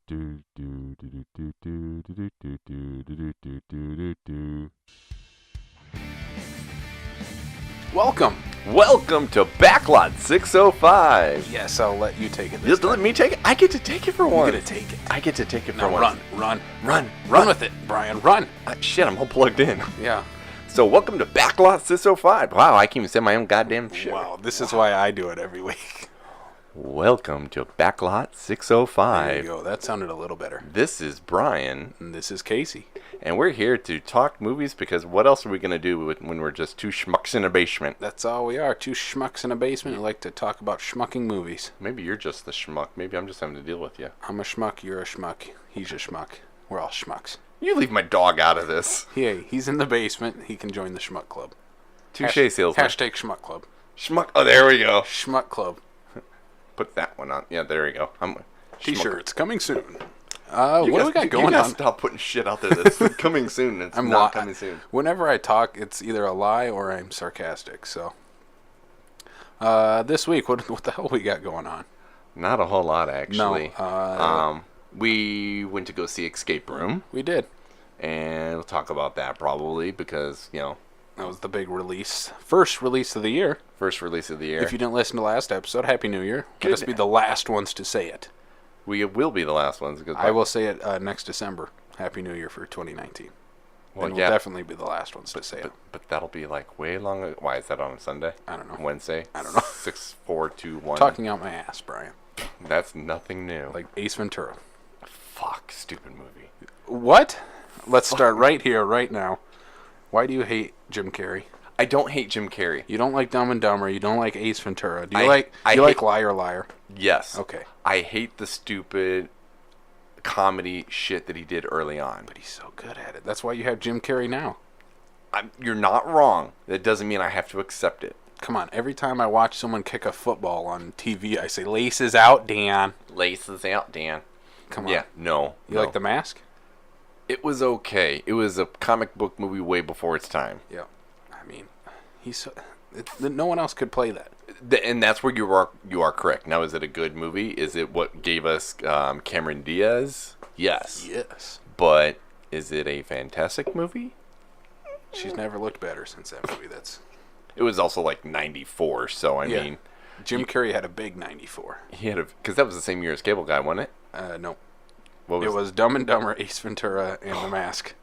Welcome to Backlot 605. Yes, I'll let you take it Just let me take it. I get to take it for once. You get to take it. I get to take it for Now once. run with it, Brian. Run. Shit, I'm all plugged in. Yeah. So welcome to Backlot 605. Wow, I can't even say my own goddamn shit. Wow, this is why I do it every week. Welcome to Backlot 605. There you go. That sounded a little better. This is Brian. And this is Casey. And we're here to talk movies because what else are we going to do when we're just two schmucks in a basement? That's all we are. Two schmucks in a basement who like to talk about schmucking movies. Maybe you're just the schmuck. Maybe I'm just having to deal with you. I'm a schmuck. You're a schmuck. He's a schmuck. We're all schmucks. You leave my dog out of this. Hey, he's in the basement. He can join the schmuck club. Touche, salesman. Hashtag schmuck club. Schmuck. Oh, there we go. Schmuck club. Put that one on. Yeah, there we go. T-shirts coming soon. What do we got going on? Stop putting shit out there that's coming soon. It's not coming soon. Whenever I talk, it's either a lie or I'm sarcastic. So, this week, what the hell we got going on? Not a whole lot, actually. No. We went to go see Escape Room. We did. And we'll talk about that probably because, you know. That was the big release. First release of the year. First release of the year. If you didn't listen to last episode, Happy New Year. Let us be the last ones to say it. We will be the last ones. Because I will say it next December. Happy New Year for 2019. Well, and we'll definitely be the last ones to say it. But that'll be like way long. Why is that on a Sunday? I don't know. Wednesday? I don't know. 6, 4, 2, 1. Talking out my ass, Brian. That's nothing new. Like Ace Ventura. Fuck, stupid movie. What? Let's start right here, right now. Why do you hate Jim Carrey? I don't hate Jim Carrey. You don't like Dumb and Dumber. You don't like Ace Ventura. Do you like Liar Liar? Yes. Okay. I hate the stupid comedy shit that he did early on. But he's so good at it. That's why you have Jim Carrey now. You're not wrong. That doesn't mean I have to accept it. Come on. Every time I watch someone kick a football on TV, I say, laces out, Dan. Laces out, Dan. Come on. Yeah, no. You like The Mask? It was okay. It was a comic book movie way before its time. Yeah. I mean, no one else could play that. And that's where you are correct. Now, is it a good movie? Is it what gave us Cameron Diaz? Yes. Yes. But is it a fantastic movie? She's never looked better since that movie. It was also like 94, so I mean... Jim Carrey had a big 94. He had because that was the same year as Cable Guy, wasn't it? No. It was Dumb and Dumber, Ace Ventura, and The Mask.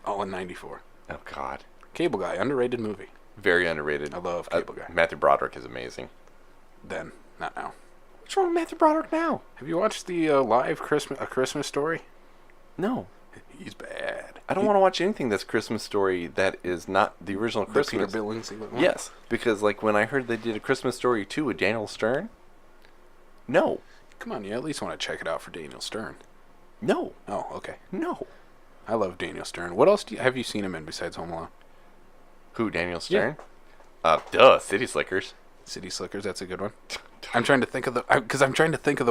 All in 94. Oh, God. Cable Guy, underrated movie. Very underrated. I love Cable Guy. Matthew Broderick is amazing. Then, not now. What's wrong with Matthew Broderick now? Have you watched the live Christmas Story? No. He's bad. I don't want to watch anything that's Christmas Story that is not the original Christmas. Peter Billingsley one? Yes, because like when I heard they did a Christmas Story 2 with Daniel Stern. No. Come on, you at least want to check it out for Daniel Stern. No. Oh, okay. No. I love Daniel Stern. What else have you seen him in besides Home Alone? Who, Daniel Stern? Yeah. City Slickers. City Slickers, that's a good one. I'm trying to think of the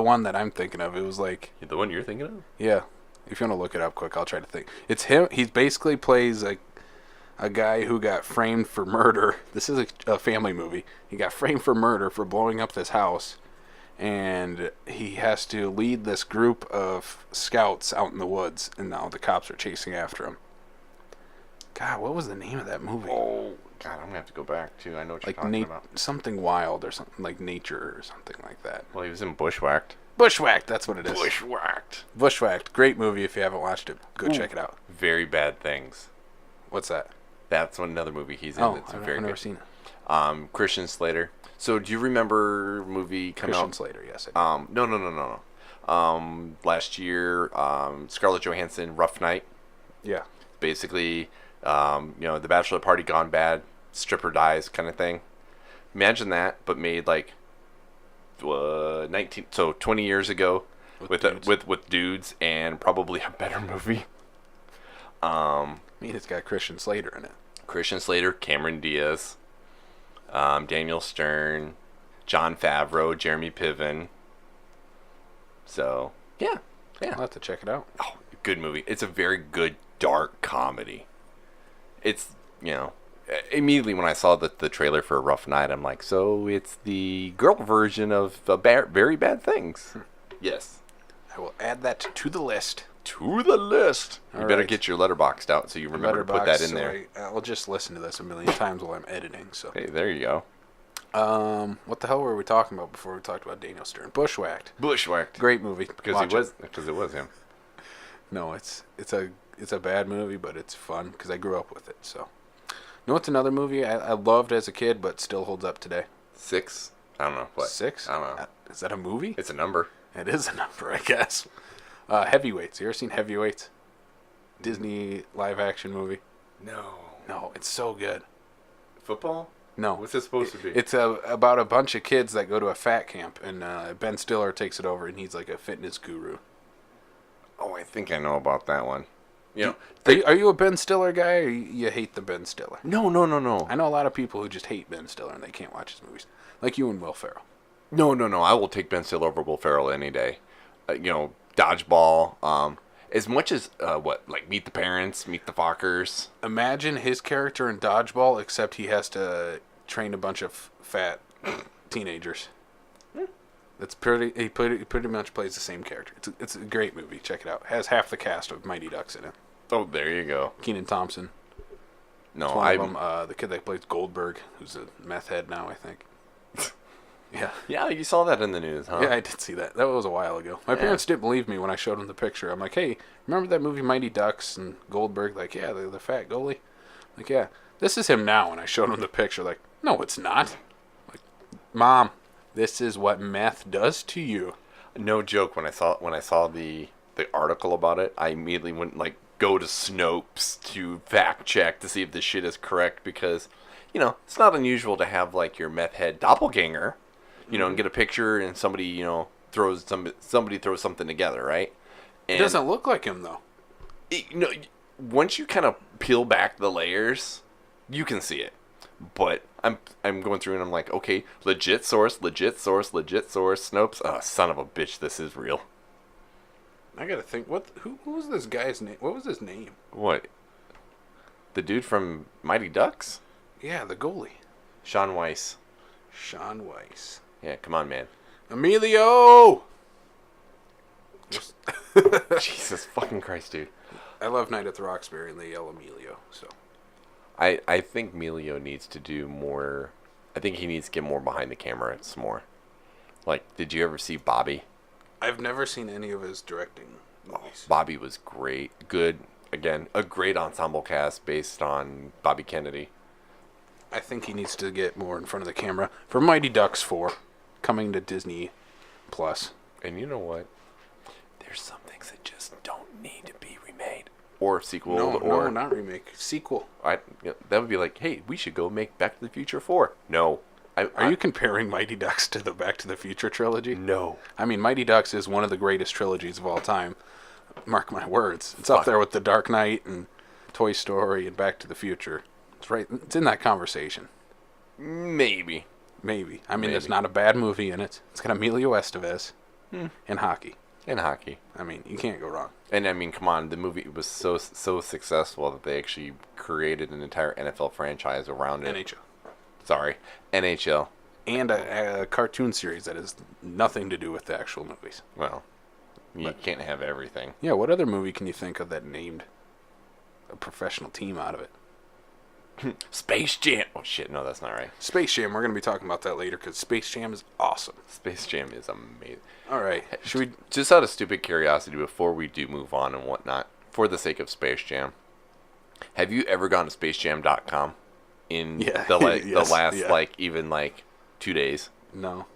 one that I'm thinking of. It was like the one you're thinking of? Yeah. If you want to look it up quick, I'll try to think. It's him. He basically plays a guy who got framed for murder. This is a family movie. He got framed for murder for blowing up this house. And he has to lead this group of scouts out in the woods. And now the cops are chasing after him. God, what was the name of that movie? Oh, God, I'm going to have to go back, too. I know what you're talking about. Something Wild or something like Nature or something like that. Well, he was in Bushwhacked. Bushwhacked, that's what it is. Bushwhacked. Great movie if you haven't watched it. Go check it out. Very Bad Things. What's that? That's another movie he's in. I've never seen it. Christian Slater. So do you remember a movie coming out? Christian Slater, yes. I do. No. Last year, Scarlett Johansson, Rough Night. Yeah. Basically, the bachelor party gone bad, stripper dies kind of thing. Imagine that, but made like 20 years ago with dudes and probably a better movie. I mean, it's got Christian Slater in it. Christian Slater, Cameron Diaz, Daniel Stern, Jon Favreau, Jeremy Piven. So, yeah. I'll have to check it out. Oh, good movie. It's a very good dark comedy. It's, immediately when I saw the trailer for Rough Night, I'm like, so it's the girl version of Very Bad Things. Yes. I will add that to the list. To the list. You All better right. get your letterboxed out so you remember to put that in So there. I'll just listen to this a million times while I'm editing. So, Hey, there you go. what the hell were we talking about before we talked about Daniel Stern? Bushwhacked. Bushwhacked. Great movie. Because Watch it was him. No, it's a bad movie, but it's fun because I grew up with it. So, you know what's another movie I loved as a kid, but still holds up today? 6? I don't know. What? 6? I don't know. Is that a movie? It's a number. It is a number, I guess. Heavyweights. You ever seen Heavyweights? Disney live action movie. No, it's so good. Football? No. What's it supposed to be? It's about a bunch of kids that go to a fat camp, and Ben Stiller takes it over, and he's like a fitness guru. Oh, I think I know about that one. You know, Are you a Ben Stiller guy, or you hate the Ben Stiller? No. I know a lot of people who just hate Ben Stiller, and they can't watch his movies. Like you and Will Ferrell. No. I will take Ben Stiller over Will Ferrell any day. Dodgeball. As much as Meet the Parents, Meet the Fockers. Imagine his character in Dodgeball, except he has to train a bunch of fat teenagers. That's he pretty much plays the same character. It's a great movie. Check it out. It has half the cast of Mighty Ducks in it. Oh, there you go. Kenan Thompson. No, one of them, the kid that plays Goldberg, who's a meth head now, I think. Yeah. Yeah, you saw that in the news, huh? Yeah, I did see that. That was a while ago. My parents didn't believe me when I showed them the picture. I'm like, hey, remember that movie Mighty Ducks and Goldberg? Like, yeah, the fat goalie. Like, yeah, this is him now. And I showed them the picture. Like, no, it's not. Like, Mom, this is what meth does to you. No joke. When I saw the article about it, I immediately went go to Snopes to fact check to see if this shit is correct because, it's not unusual to have your meth head doppelganger. And get a picture and somebody, throws something together, right? And it doesn't look like him though. Once you kind of peel back the layers, you can see it. But I'm going through and I'm like, okay, legit source, Snopes. Oh, son of a bitch, this is real. I gotta think. Who was this guy's name? What was his name? What? The dude from Mighty Ducks? Yeah, the goalie. Shaun Weiss. Shaun Weiss. Yeah, come on, man. Emilio! Jesus fucking Christ, dude. I love Night at the Roxbury and they yell Emilio, so. I think Emilio needs to do more. I think he needs to get more behind the camera. It's more. Did you ever see Bobby? I've never seen any of his directing movies. Bobby was great. Good. Again, a great ensemble cast based on Bobby Kennedy. I think he needs to get more in front of the camera for Mighty Ducks 4, coming to Disney Plus. And you know what? There's some things that just don't need to be remade or sequel. No, not remake. Sequel. That would be like, hey, we should go make Back to the Future 4. No. Are you comparing Mighty Ducks to the Back to the Future trilogy? No. I mean, Mighty Ducks is one of the greatest trilogies of all time. Mark my words. It's up there with The Dark Knight and Toy Story and Back to the Future. It's right. It's in that conversation. Maybe. I mean, there's not a bad movie in it. It's got Emilio Estevez and hockey. And hockey. I mean, you can't go wrong. And I mean, come on, the movie was so successful that they actually created an entire NFL franchise around it. NHL. And a cartoon series that has nothing to do with the actual movies. Well, you can't have everything. Yeah, what other movie can you think of that named a professional team out of it? Space Jam. Oh, shit, no, that's not right. Space Jam, we're going to be talking about that later because Space Jam is awesome. Space Jam is amazing. All right. Should we, just out of stupid curiosity before we do move on and whatnot, for the sake of Space Jam, have you ever gone to spacejam.com in the last 2 days? No.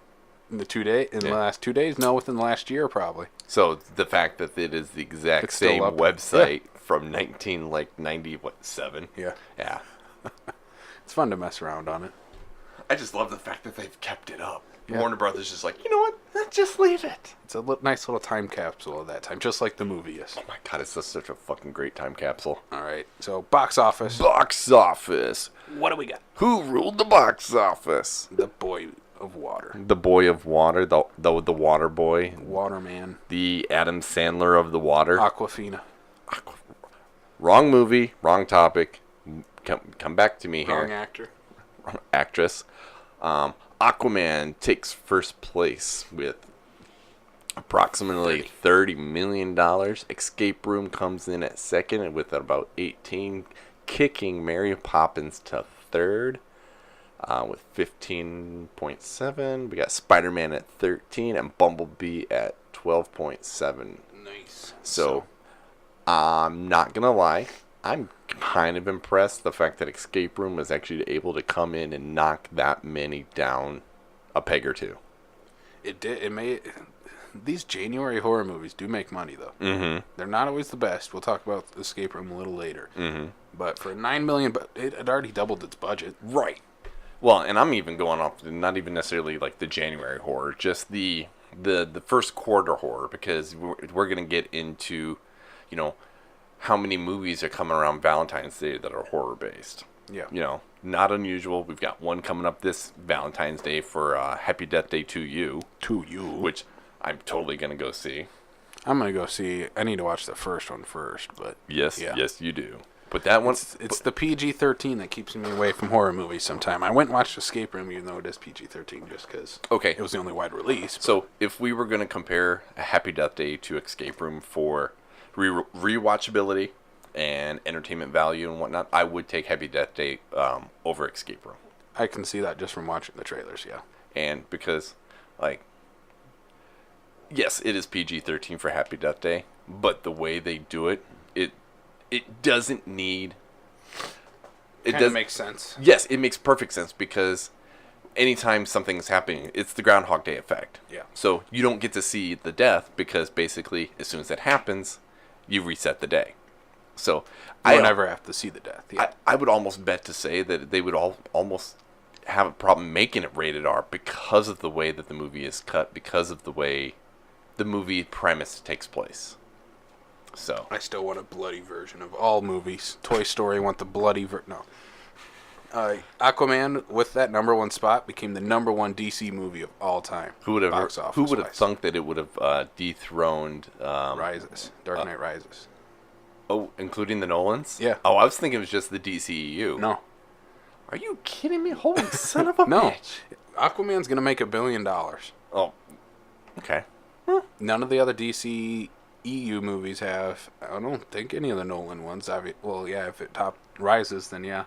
In the last 2 days? No, within the last year probably. So the fact that it is the exact same website from 1997. Yeah. Yeah. It's fun to mess around on it. I just love the fact that they've kept it up. Yeah. Warner Brothers is like, you know what? Let's just leave it. It's a nice little time capsule of that time, just like the movie is. Oh my god, it's just such a fucking great time capsule. All right, so box office. Box office. What do we got? Who ruled the box office? The Boy of Water. The Boy of Water, the Water Boy. Waterman. The Adam Sandler of the water. Aquafina. Wrong movie, wrong topic. Come back to me here. Wrong actor. Wrong actress. Aquaman takes first place with approximately $30 million. Escape Room comes in at second and with about 18, kicking Mary Poppins to third with 15.7. We got Spider-Man at 13 and Bumblebee at 12.7. Nice. So I'm not going to lie. I'm kind of impressed the fact that Escape Room was actually able to come in and knock that many down a peg or two. It did. It made these January horror movies do make money though. Mm-hmm. They're not always the best. We'll talk about Escape Room a little later. Mm-hmm. But for $9 million, but it had already doubled its budget. Right. Well, and I'm even going off not even necessarily like the January horror, just the first quarter horror, because we're going to get into, how many movies are coming around Valentine's Day that are horror based. Yeah. Not unusual. We've got one coming up this Valentine's Day for Happy Death Day to You. To You. Which I'm totally going to go see. I'm going to go see. I need to watch the first one first, but yes, you do. But that one, it's the PG-13 that keeps me away from horror movies sometime. I went and watched Escape Room, even though it is PG-13, just because it was the only wide release. So if we were going to compare a Happy Death Day to Escape Room for rewatchability and entertainment value and whatnot, I would take Happy Death Day over Escape Room. I can see that just from watching the trailers, yeah. And because, yes, it is PG-13 for Happy Death Day, but the way they do it, it doesn't need... It doesn't make sense. Yes, it makes perfect sense, because anytime something's happening, it's the Groundhog Day effect. Yeah. So you don't get to see the death, because basically, as soon as that happens, you reset the day. So I never have to see the death. Yeah. I would almost bet to say that they would almost have a problem making it rated R because of the way that the movie is cut, because of the way the movie premise takes place. So I still want a bloody version of all movies. Toy Story want the bloody no. Aquaman, with that number one spot, became the number one DC movie of all time. Who would have thunk that it would have dethroned Dark Knight Rises? Oh, including the Nolans? Yeah. Oh, I was thinking it was just the DCEU. No. Are you kidding me? Holy son of a no. bitch. Aquaman's going to make $1 billion. Oh, okay. None of the other DC EU movies have. I don't think any of the Nolan ones. Well, yeah, if it top Rises, then yeah.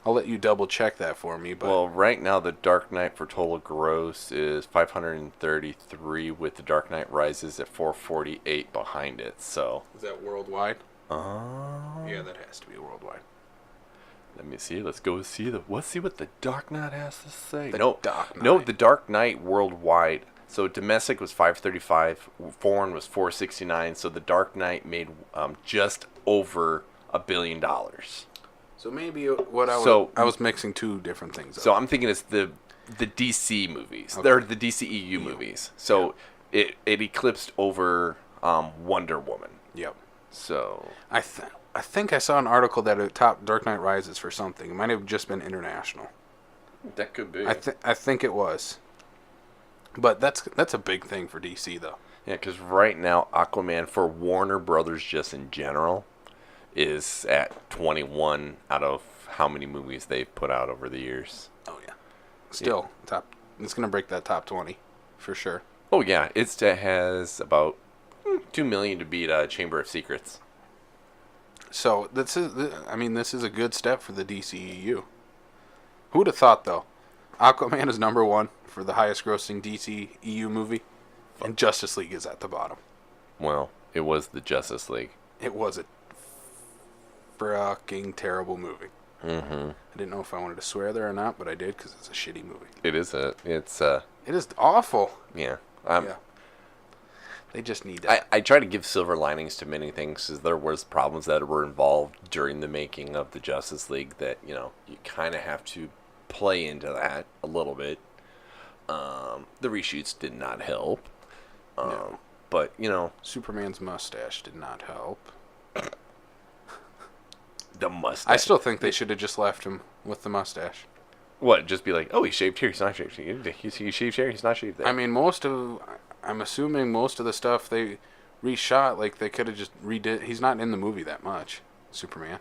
I'll let you double check that for me. But well, right now the Dark Knight for total gross is 533, with the Dark Knight Rises at 448 behind it. So is that worldwide? Yeah, that has to be worldwide. Let me see. Let's go see let's see what the Dark Knight has to say. Dark Knight. No, the Dark Knight worldwide. So domestic was 535, foreign was 469. So the Dark Knight made just over $1 billion. So maybe I was mixing two different things up. So I'm thinking it's the DC movies. Okay. They're the DCEU movies. So it eclipsed over Wonder Woman. Yep. So I think I saw an article that it topped Dark Knight Rises for something. It might have just been international. That could be. I think it was. But that's a big thing for DC though. Yeah, because right now Aquaman for Warner Brothers just in general is at 21 out of how many movies they've put out over the years. Oh yeah. Still top. It's gonna break that top 20 for sure. Oh yeah, it has about 2 million to beat Chamber of Secrets. So this is a good step for the DCEU. Who would have thought though? Aquaman is number one for the highest grossing DCEU movie, and Justice League is at the bottom. Well, it was the Justice League. It was a fucking terrible movie. Mm-hmm. I didn't know if I wanted to swear there or not, but I did because it's a shitty movie. It is It is awful. Yeah. Yeah. They just need that. I try to give silver linings to many things, because there was problems that were involved during the making of the Justice League that, you kind of have to play into that a little bit. The reshoots did not help. No. But, Superman's mustache did not help. The mustache. I still think they should have just left him with the mustache. What? Just be like, oh, he shaved here, he's not shaved here. He shaved here, he's not shaved there. I mean, I'm assuming most of the stuff they reshot, like they could have just redid. He's not in the movie that much, Superman.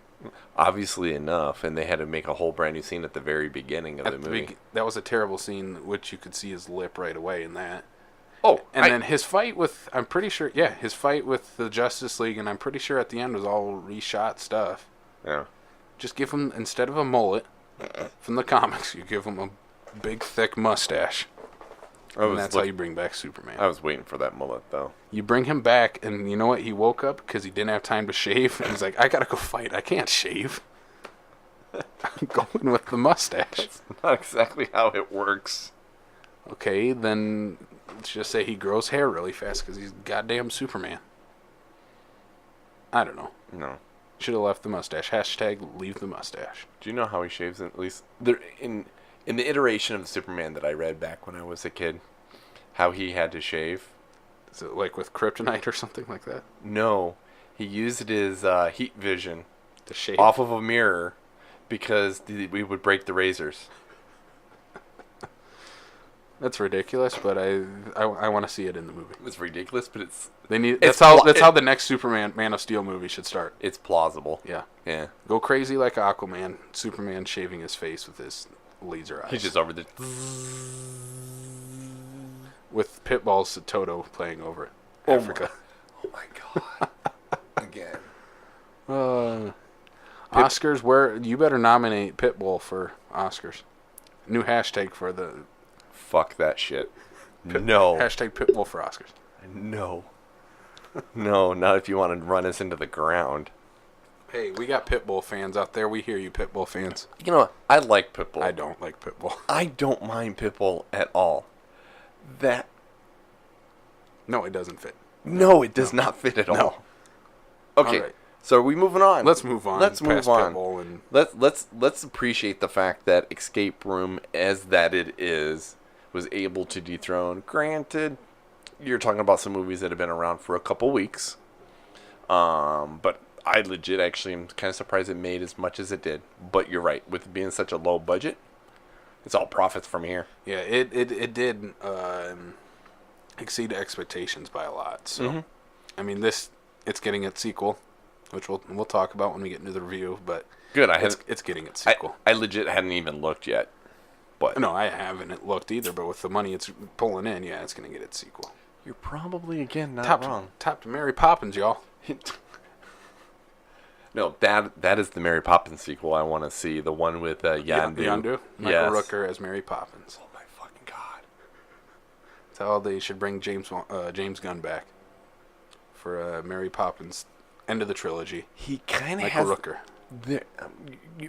Obviously enough, and they had to make a whole brand new scene at the very beginning of the movie. That was a terrible scene, which you could see his lip right away in that. Oh, And then his fight with, I'm pretty sure, his fight with the Justice League, and I'm pretty sure at the end was all reshot stuff. Yeah. Just give him, instead of a mullet from the comics, you give him a big, thick mustache. And that's how you bring back Superman. I was waiting for that mullet, though. You bring him back, and you know what? He woke up because he didn't have time to shave. And he's like, I gotta go fight. I can't shave. I'm going with the mustache. That's not exactly how it works. Okay, then let's just say he grows hair really fast because he's goddamn Superman. I don't know. No. Should have left the mustache. Hashtag leave the mustache. Do you know how he shaves it? At least there in the iteration of the Superman that I read back when I was a kid, how he had to shave. Is it like with kryptonite or something like that? No, he used his heat vision To shave off of a mirror because we would break the razors. That's ridiculous, but I want to see it in the movie. It's ridiculous, but That's how the next Superman Man of Steel movie should start. it's plausible. Yeah. Yeah. Go crazy like Aquaman. Superman shaving his face with his laser eyes. He's just over the. with Pitbull's Toto playing over it. Oh Africa. Oh my god. Again. Oscars, where you better nominate Pitbull for Oscars. New hashtag for the Fuck that shit. No. hashtag Pitbull for Oscars. No. No, not if you want to run us into the ground. Hey, we got Pitbull fans out there. We hear you, Pitbull fans. You know what? I like Pitbull. I don't like Pitbull. I don't mind Pitbull at all. No, it doesn't fit. No, it does not fit at all. No. Okay. All right. So are we moving on? Let's move on. Let's move past on. Pitbull and Let's appreciate the fact that Escape Room, as that it is, was able to dethrone. Granted, you're talking about some movies that have been around for a couple weeks. But I legit actually am kind of surprised it made as much as it did. But you're right, with it being such a low budget, it's all profits from here. yeah, it did exceed expectations by a lot. So, I mean, it's getting its sequel, which we'll talk about when we get into the review. But Good. it's getting its sequel. I legit hadn't even looked yet. But No, I haven't looked either. But with the money it's pulling in, yeah, it's gonna get its sequel. you're probably again not Top wrong. to Mary Poppins, y'all. No, that is the Mary Poppins sequel I want to see. The one with Yondu. Yondu. Michael Rooker as Mary Poppins. Oh my fucking god. That's how they should bring James Gunn back for Mary Poppins end of the trilogy. He kind of Michael has. Rooker.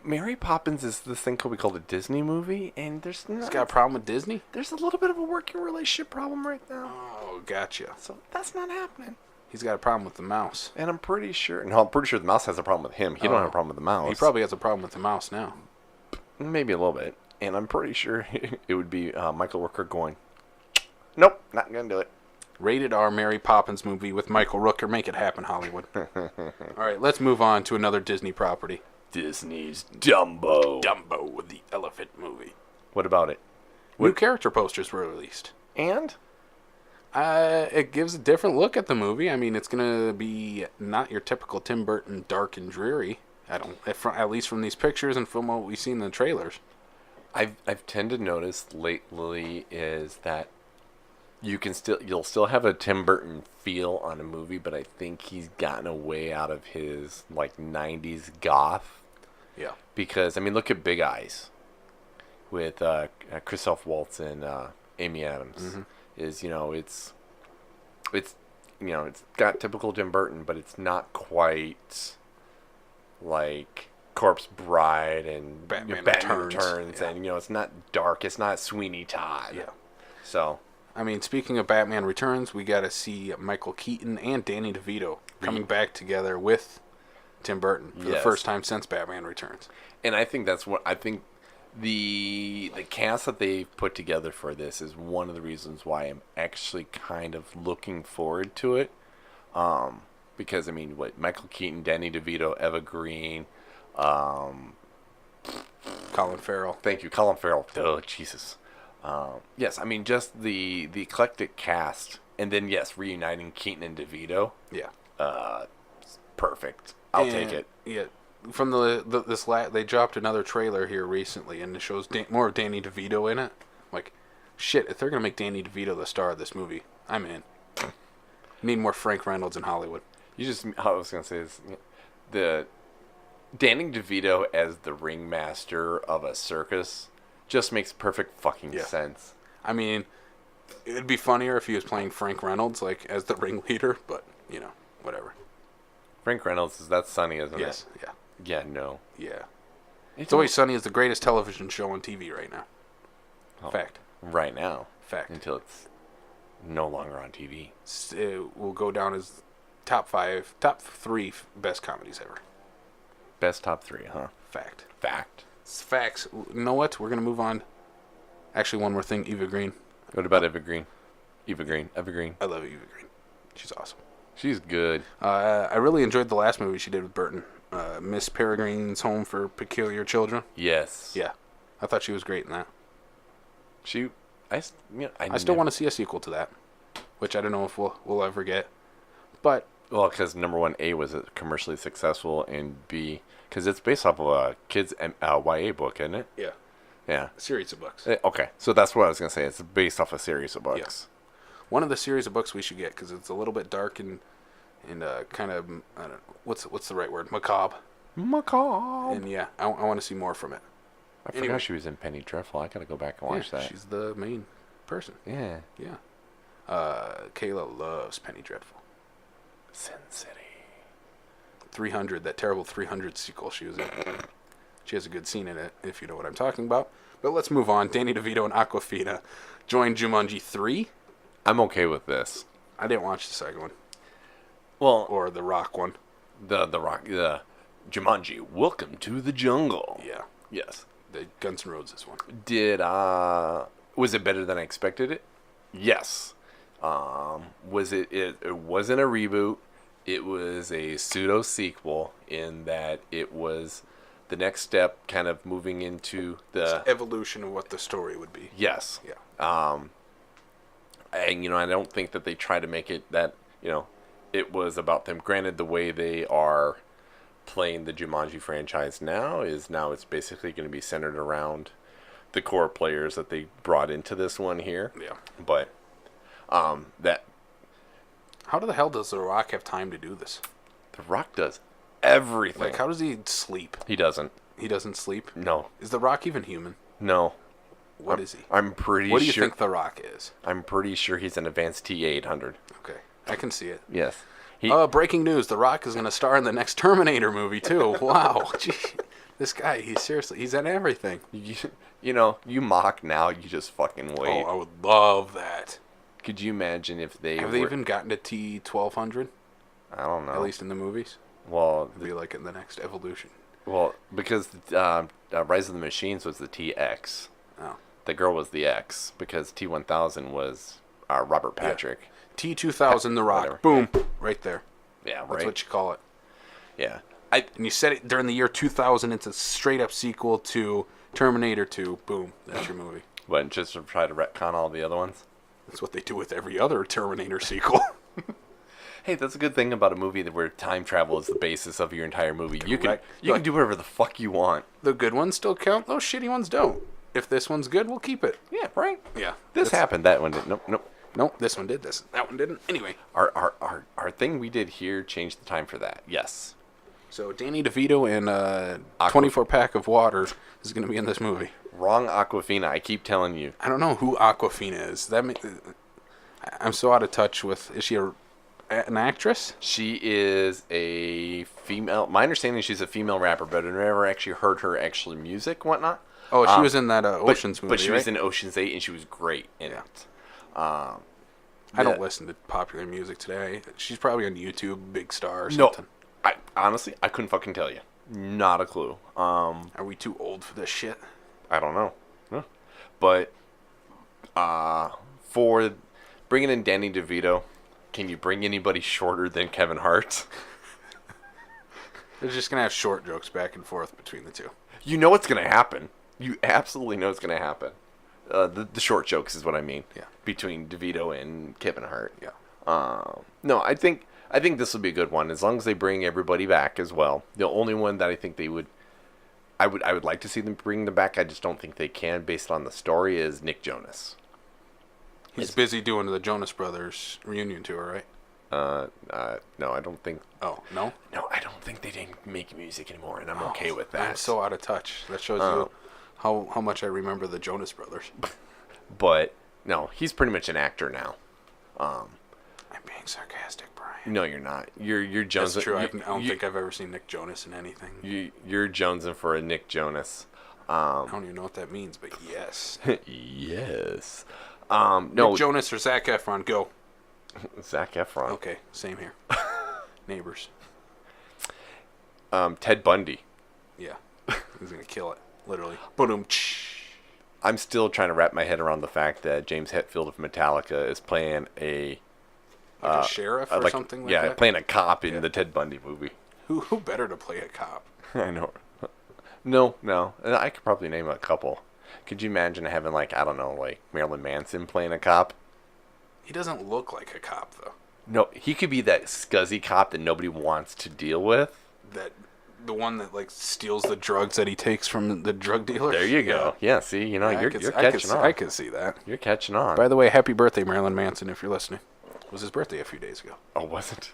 Mary Poppins is this thing we call a Disney movie, and He's got a problem with Disney? there's a little bit of a working relationship problem right now. Oh, gotcha. So that's not happening. He's got a problem with the mouse. And I'm pretty sure the mouse has a problem with him. He don't have a problem with the mouse. He probably has a problem with the mouse now. Maybe a little bit. And I'm pretty sure it would be Michael Rooker going, nope, not gonna do it. Rated R Mary Poppins movie with Michael Rooker. Make it happen, Hollywood. All right, let's move on to another Disney property. Disney's Dumbo. Dumbo, the elephant movie. What about it? New character posters were released. And? It gives a different look at the movie. I mean, it's gonna be not your typical Tim Burton dark and dreary. At least from these pictures and from what we've seen in the trailers. I've tended to notice lately is that you'll still have a Tim Burton feel on a movie, but I think he's gotten away out of his like 90s goth. Yeah. Because I mean, look at Big Eyes with Christoph Waltz and Amy Adams. Mm-hmm. It's got typical Tim Burton, but it's not quite like Corpse Bride and Batman Returns, yeah. and it's not dark. It's not Sweeney Todd. Yeah. So I mean, speaking of Batman Returns, we got to see Michael Keaton and Danny DeVito coming back together with Tim Burton for the first time since Batman Returns. And I think the cast that they've put together for this is one of the reasons why I'm actually kind of looking forward to it. Because I mean, Michael Keaton, Danny DeVito, Eva Green, Colin Farrell. Thank you, Colin Farrell. Oh, Jesus. Yes, I mean just the eclectic cast, and then reuniting Keaton and DeVito. Yeah. Perfect. I'll take it. Yeah. From they dropped another trailer here recently, and it shows more of Danny DeVito in it. Like, shit, if they're gonna make Danny DeVito the star of this movie, I'm in. Need more Frank Reynolds in Hollywood. I was gonna say is the Danny DeVito as the ringmaster of a circus just makes perfect fucking sense. I mean, it'd be funnier if he was playing Frank Reynolds, like, as the ringleader, but, you know, whatever. Frank Reynolds, that's Sunny, isn't Yes, it? yeah. Yeah, no. Yeah. It's Always Sunny is the greatest television show on TV right now. Oh, Fact. right now. Fact. Until it's no longer on TV. It will go down as top 3 best comedies ever. Best top 3, huh? Fact. Fact. It's facts. You know what? We're going to move on. Actually, one more thing. Eva Green. What about Eva Green? Eva Green. I love Eva Green. She's awesome. She's good. I really enjoyed the last movie she did with Burton. Miss Peregrine's Home for Peculiar Children. Yes. Yeah. I thought she was great in that. I still want to see a sequel to that, which I don't know if we'll ever get. But well, because number one, A, was it commercially successful, and B, because it's based off of a kid's YA book, isn't it? yeah, Yeah. a series of books. Okay, so that's what I was gonna say. It's based off a series of books. One of the series of books we should get because it's a little bit dark and kind of I don't know what's the right word, macabre. Macabre. And yeah, I want to see more from it. I forgot she was in Penny Dreadful. I gotta go back and watch that. She's the main person. Yeah. Yeah. Kayla loves Penny Dreadful. Sin City. 300, that terrible 300 sequel she was in. She has a good scene in it, if you know what I'm talking about. But let's move on. Danny DeVito and Awkwafina joined Jumanji 3. I'm okay with this. I didn't watch the second one. Well, Or the Rock one. the Jumanji. Welcome to the jungle. Yeah. Yes. The Guns N' Roses one. Was it better than I expected it? Yes. Was it wasn't a reboot. It was a pseudo sequel in that it was the next step, kind of moving into the evolution of what the story would be. Yes. Yeah. And I don't think that they try to make it that it was about them. Granted, the way they are playing the Jumanji franchise now it's basically going to be centered around the core players that they brought into this one here. Yeah. But that How the hell does The Rock have time to do this? The Rock does everything. Like, how does he sleep? He doesn't. He doesn't sleep? No. Is The Rock even human? No. What is he? I'm pretty sure. What do you think The Rock is? I'm pretty sure he's an advanced T-800. Okay. I can see it. Yes. Breaking news. The Rock is going to star in the next Terminator movie, too. Wow. Gee, this guy, he's in everything. You mock now, you just fucking wait. Oh, I would love that. Could you imagine if they Have they even gotten to T-1200? I don't know. At least in the movies? Well, It'd be like in the next evolution. Well, because Rise of the Machines was the TX. Oh. The girl was the X, because T-1000 was Robert Patrick. Yeah. T-2000, The Rock. Whatever. Boom. Right there. Yeah, right? That's what you call it. Yeah. And you said it during the year 2000. It's a straight-up sequel to Terminator 2. Boom. That's your movie. But just to try to retcon all the other ones? That's what they do with every other Terminator sequel. Hey, that's a good thing about a movie where time travel is the basis of your entire movie. You can do whatever the fuck you want. The good ones still count. Those shitty ones don't. If this one's good, we'll keep it. Yeah, right? Yeah. This happened. That one didn't. Nope. Nope, this one did this. That one didn't. Anyway. Our thing we did here changed the time for that. Yes. So Danny DeVito and 24-pack of water is going to be in this movie. Wrong Awkwafina. I keep telling you. I don't know who Awkwafina is. I'm so out of touch with... Is she an actress? She is a female... My understanding is she's a female rapper, but I've never actually heard her actually music, whatnot. Oh, she was in that Ocean's movie, But she right? was in Ocean's 8, and she was great in it. I don't listen to popular music today. She's probably on YouTube, big star or No, something. honestly, I couldn't fucking tell you. Not a clue. Are we too old for this shit? I don't know. No. But for bringing in Danny DeVito, can you bring anybody shorter than Kevin Hart? They're just going to have short jokes back and forth between the two. You know what's going to happen. You absolutely know it's going to happen. The short jokes is what I mean. Yeah. Between DeVito and Kevin Hart. Yeah. No, I think this will be a good one as long as they bring everybody back as well. The only one that I think they would, I would like to see them bring them back. I just don't think they can based on the story is Nick Jonas. He's busy doing the Jonas Brothers reunion tour, right? No, I don't think. Oh, no? No, I don't think they didn't make music anymore, and I'm okay with that. I'm so out of touch. That shows you how much I remember the Jonas Brothers. But no, he's pretty much an actor now. I'm being sarcastic, Brian. No, you're not. You're Jones. That's true. I don't think I've ever seen Nick Jonas in anything. You're jonesing for a Nick Jonas. I don't even know what that means, but yes. Yes. No. No. Nick Jonas or Zac Efron, go. Zac Efron. Okay, same here. Neighbors. Ted Bundy. Yeah. He's going to kill it, literally. Boom. I'm still trying to wrap my head around the fact that James Hetfield of Metallica is playing a sheriff or something like that? Yeah, playing a cop in the Ted Bundy movie. Who better to play a cop? I know. No. I could probably name a couple. Could you imagine having, like, I don't know, like Marilyn Manson playing a cop? He doesn't look like a cop, though. No, he could be that scuzzy cop that nobody wants to deal with. The one that, like, steals the drugs that he takes from the drug dealers? There you go. Yeah, see, you're catching on. I can see that. You're catching on. By the way, happy birthday, Marilyn Manson, if you're listening. It was his birthday a few days ago. Oh, was it?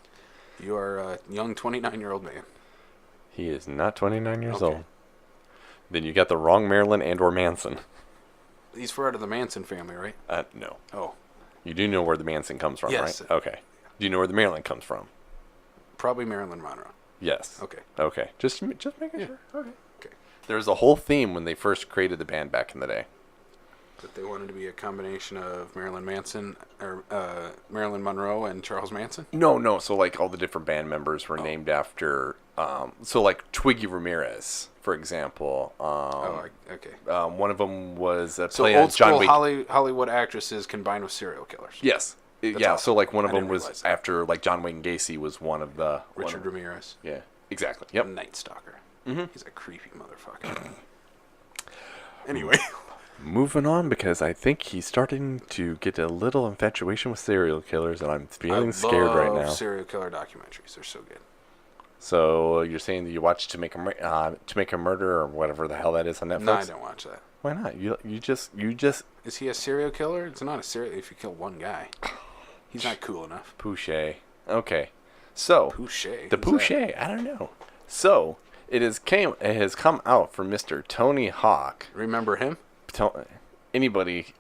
You are a young 29-year-old man. He is not 29 years old. Then you got the wrong Marilyn and or Manson. He's part of the Manson family, right? No. Oh. You do know where the Manson comes from, yes. right? Okay. Do you know where the Marilyn comes from? Probably Marilyn Monroe. Yes. Okay. Just making sure. Okay. There was a whole theme when they first created the band back in the day. That they wanted to be a combination of Marilyn Manson, or Marilyn Monroe and Charles Manson? No. So, like, all the different band members were named after... so, like, Twiggy Ramirez, for example. Okay. One of them was a so play on old John school Wayne. Hollywood actresses combined with serial killers. Yes. That's yeah, awesome. so, like, one of I them didn't was realize that. after, like, John Wayne Gacy was one of the... Richard Ramirez. Yeah, exactly. Yep. Night Stalker. Mm-hmm. He's a creepy motherfucker. Anyway. Moving on, because I think he's starting to get a little infatuation with serial killers, and I'm feeling scared right now. Serial killer documentaries. They're so good. So you're saying that you watched To Make a Murder or whatever the hell that is on Netflix? No, I don't watch that. Why not? You just. Is he a serial killer? It's not a serial. If you kill one guy, he's not cool enough. Pouche. Okay. So Pouche. The Pouche. I don't know. So it has come out for Mr. Tony Hawk. Remember him? Anybody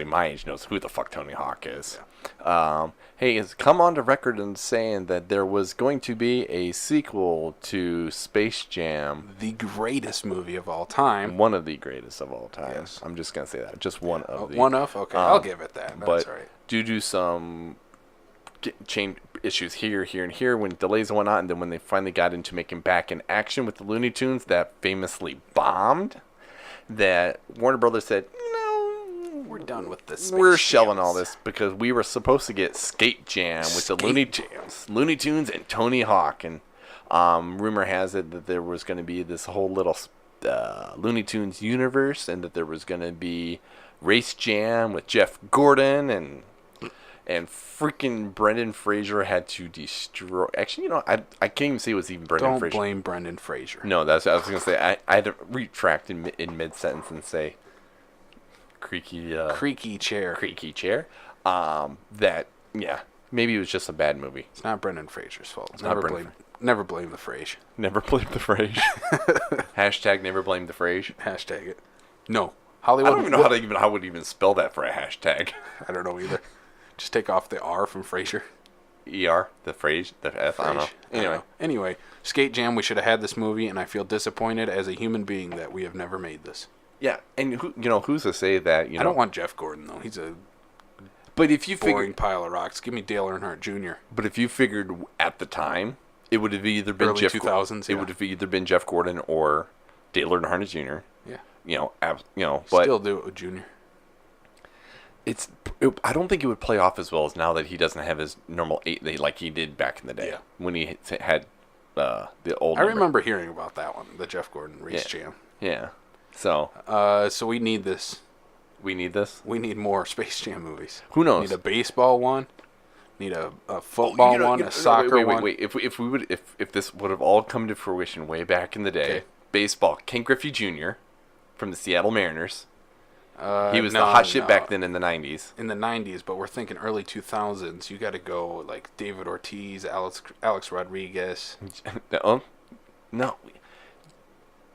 my age knows who the fuck Tony Hawk is. Yeah. He has come on to record and saying that there was going to be a sequel to Space Jam. The greatest movie of all time. One of the greatest of all time. Yes. I'm just going to say that. Just one of the. One of? Okay, I'll give it that. That's but right. due to some chain issues here, and here, when delays and whatnot, and then when they finally got into making Back in Action with the Looney Tunes that famously bombed, that Warner Brothers said, no, we're done with this. We're shelling all this because we were supposed to get Skate Jam with the Looney Tunes and Tony Hawk, and rumor has it that there was going to be this whole little Looney Tunes universe, and that there was going to be Race Jam with Jeff Gordon, and freaking Brendan Fraser had to destroy. Actually, I can't even say it was even Brendan Fraser. Don't blame Brendan Fraser. No, that's what I was gonna say. I had to retract in mid sentence and say creaky chair. Maybe it was just a bad movie. It's not Brendan Fraser's fault. Never blame the Frasier. Never blame the Frasier. Hashtag never blame the Frasier. Hashtag it. No. Hollywood. I don't even know how would even spell that for a hashtag. I don't know either. Just take off the R from Frasier. ER, the phrase, the F, I don't know. Anyway, Skate Jam, we should have had this movie, and I feel disappointed as a human being that we have never made this. Yeah, and who's to say that, I don't want Jeff Gordon, though. He's a boring pile of rocks. Give me Dale Earnhardt Jr. But if you figured at the time, it would have either been early 2000s, It would have either been Jeff Gordon or Dale Earnhardt Jr. Yeah. But still do it with Jr. I don't think it would play off as well as now that he doesn't have his normal 8 like he did back in the day when he had the old. I remember hearing about that one, the Jeff Gordon Race Jam. Yeah. So we need this. We need this. We need more Space Jam movies. Who knows? We need a baseball one. Need a football one. A soccer one. Wait. If this would have all come to fruition way back in the day, baseball. Ken Griffey Jr. from the Seattle Mariners. He was the No, hot shit no. back then in the 90s. In the 90s, but we're thinking early 2000s. You got to go like David Ortiz, Alex Rodriguez. No.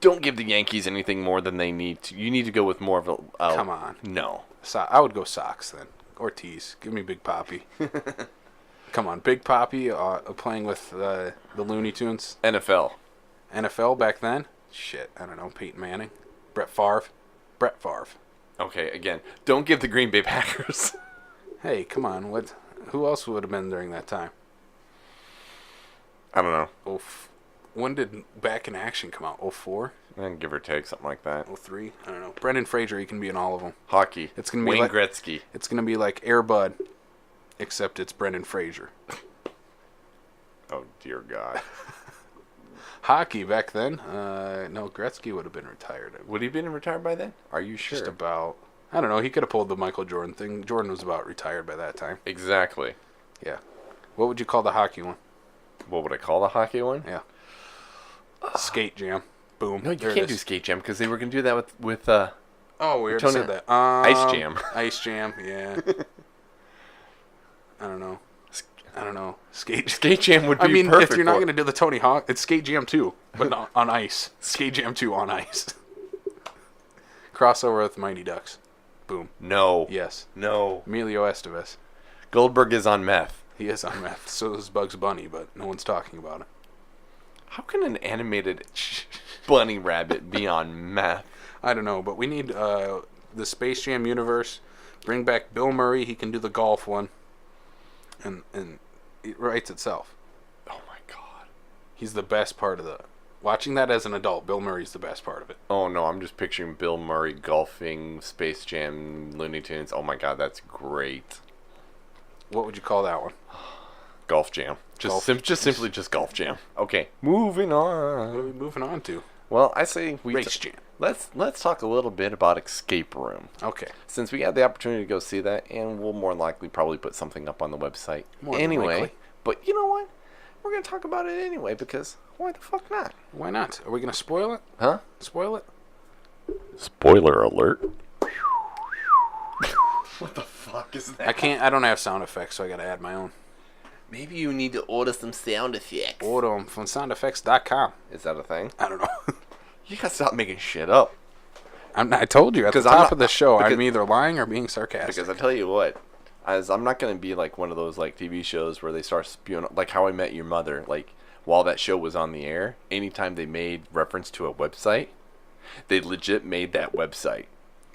Don't give the Yankees anything more than they need to. You need to go with more of a... Come on. No. I would go Sox then. Ortiz. Give me Big Papi. Come on. Big Papi playing with the Looney Tunes. NFL. NFL back then? Shit. I don't know. Peyton Manning. Brett Favre. Okay, again, don't give the Green Bay Packers. Hey, come on. Who else would have been during that time? I don't know. When did Back in Action come out? 04? Give or take, something like that. 03? I don't know. Brendan Fraser, he can be in all of them. Hockey. It's gonna be Wayne like Gretzky. It's gonna be like Air Bud, except it's Brendan Fraser. Oh, dear God. Hockey back then? No, Gretzky would have been retired. Would he have been retired by then? Are you sure? Just about. I don't know. He could have pulled the Michael Jordan thing. Jordan was about retired by that time. Exactly. Yeah. What would you call the hockey one? What would I call the hockey one? Yeah. Skate Jam. Boom. No, you can't do Skate Jam because they were going to do that with Oh, we already said that. Ice Jam. Ice Jam, yeah. I don't know. Skate Jam would be perfect. I mean, if you're not going to do the Tony Hawk, it's Skate Jam 2, but not on ice. Skate Jam 2 on ice. Crossover with Mighty Ducks. Boom. No. Yes. No. Emilio Estevez. Goldberg is on meth. He is on meth. So is Bugs Bunny, but no one's talking about it. How can an animated bunny rabbit be on meth? I don't know, but we need the Space Jam universe. Bring back Bill Murray. He can do the golf one. And it writes itself. Oh, my God. He's the best part of the... Watching that as an adult, Bill Murray's the best part of it. Oh, no, I'm just picturing Bill Murray golfing, Space Jam, Looney Tunes. Oh, my God, that's great. What would you call that one? Golf Jam. Simply Golf Jam. Okay, moving on. What are we moving on to? Well, I say Race Jam. Let's talk a little bit about Escape Room. Okay. Since we had the opportunity to go see that, and we'll more likely probably put something up on the website anyway. But you know what? We're going to talk about it anyway because why the fuck not? Why not? Are we going to spoil it? Huh? Spoil it? Spoiler alert. What the fuck is that? I don't have sound effects, so I got to add my own. Maybe you need to order some sound effects. Order them from soundeffects.com. Is that a thing? I don't know. You gotta stop making shit up. I told you at the top of the show, I'm either lying or being sarcastic. Because I tell you what, I'm not gonna be like one of those like TV shows where they start spewing like How I Met Your Mother. Like while that show was on the air, anytime they made reference to a website, they legit made that website.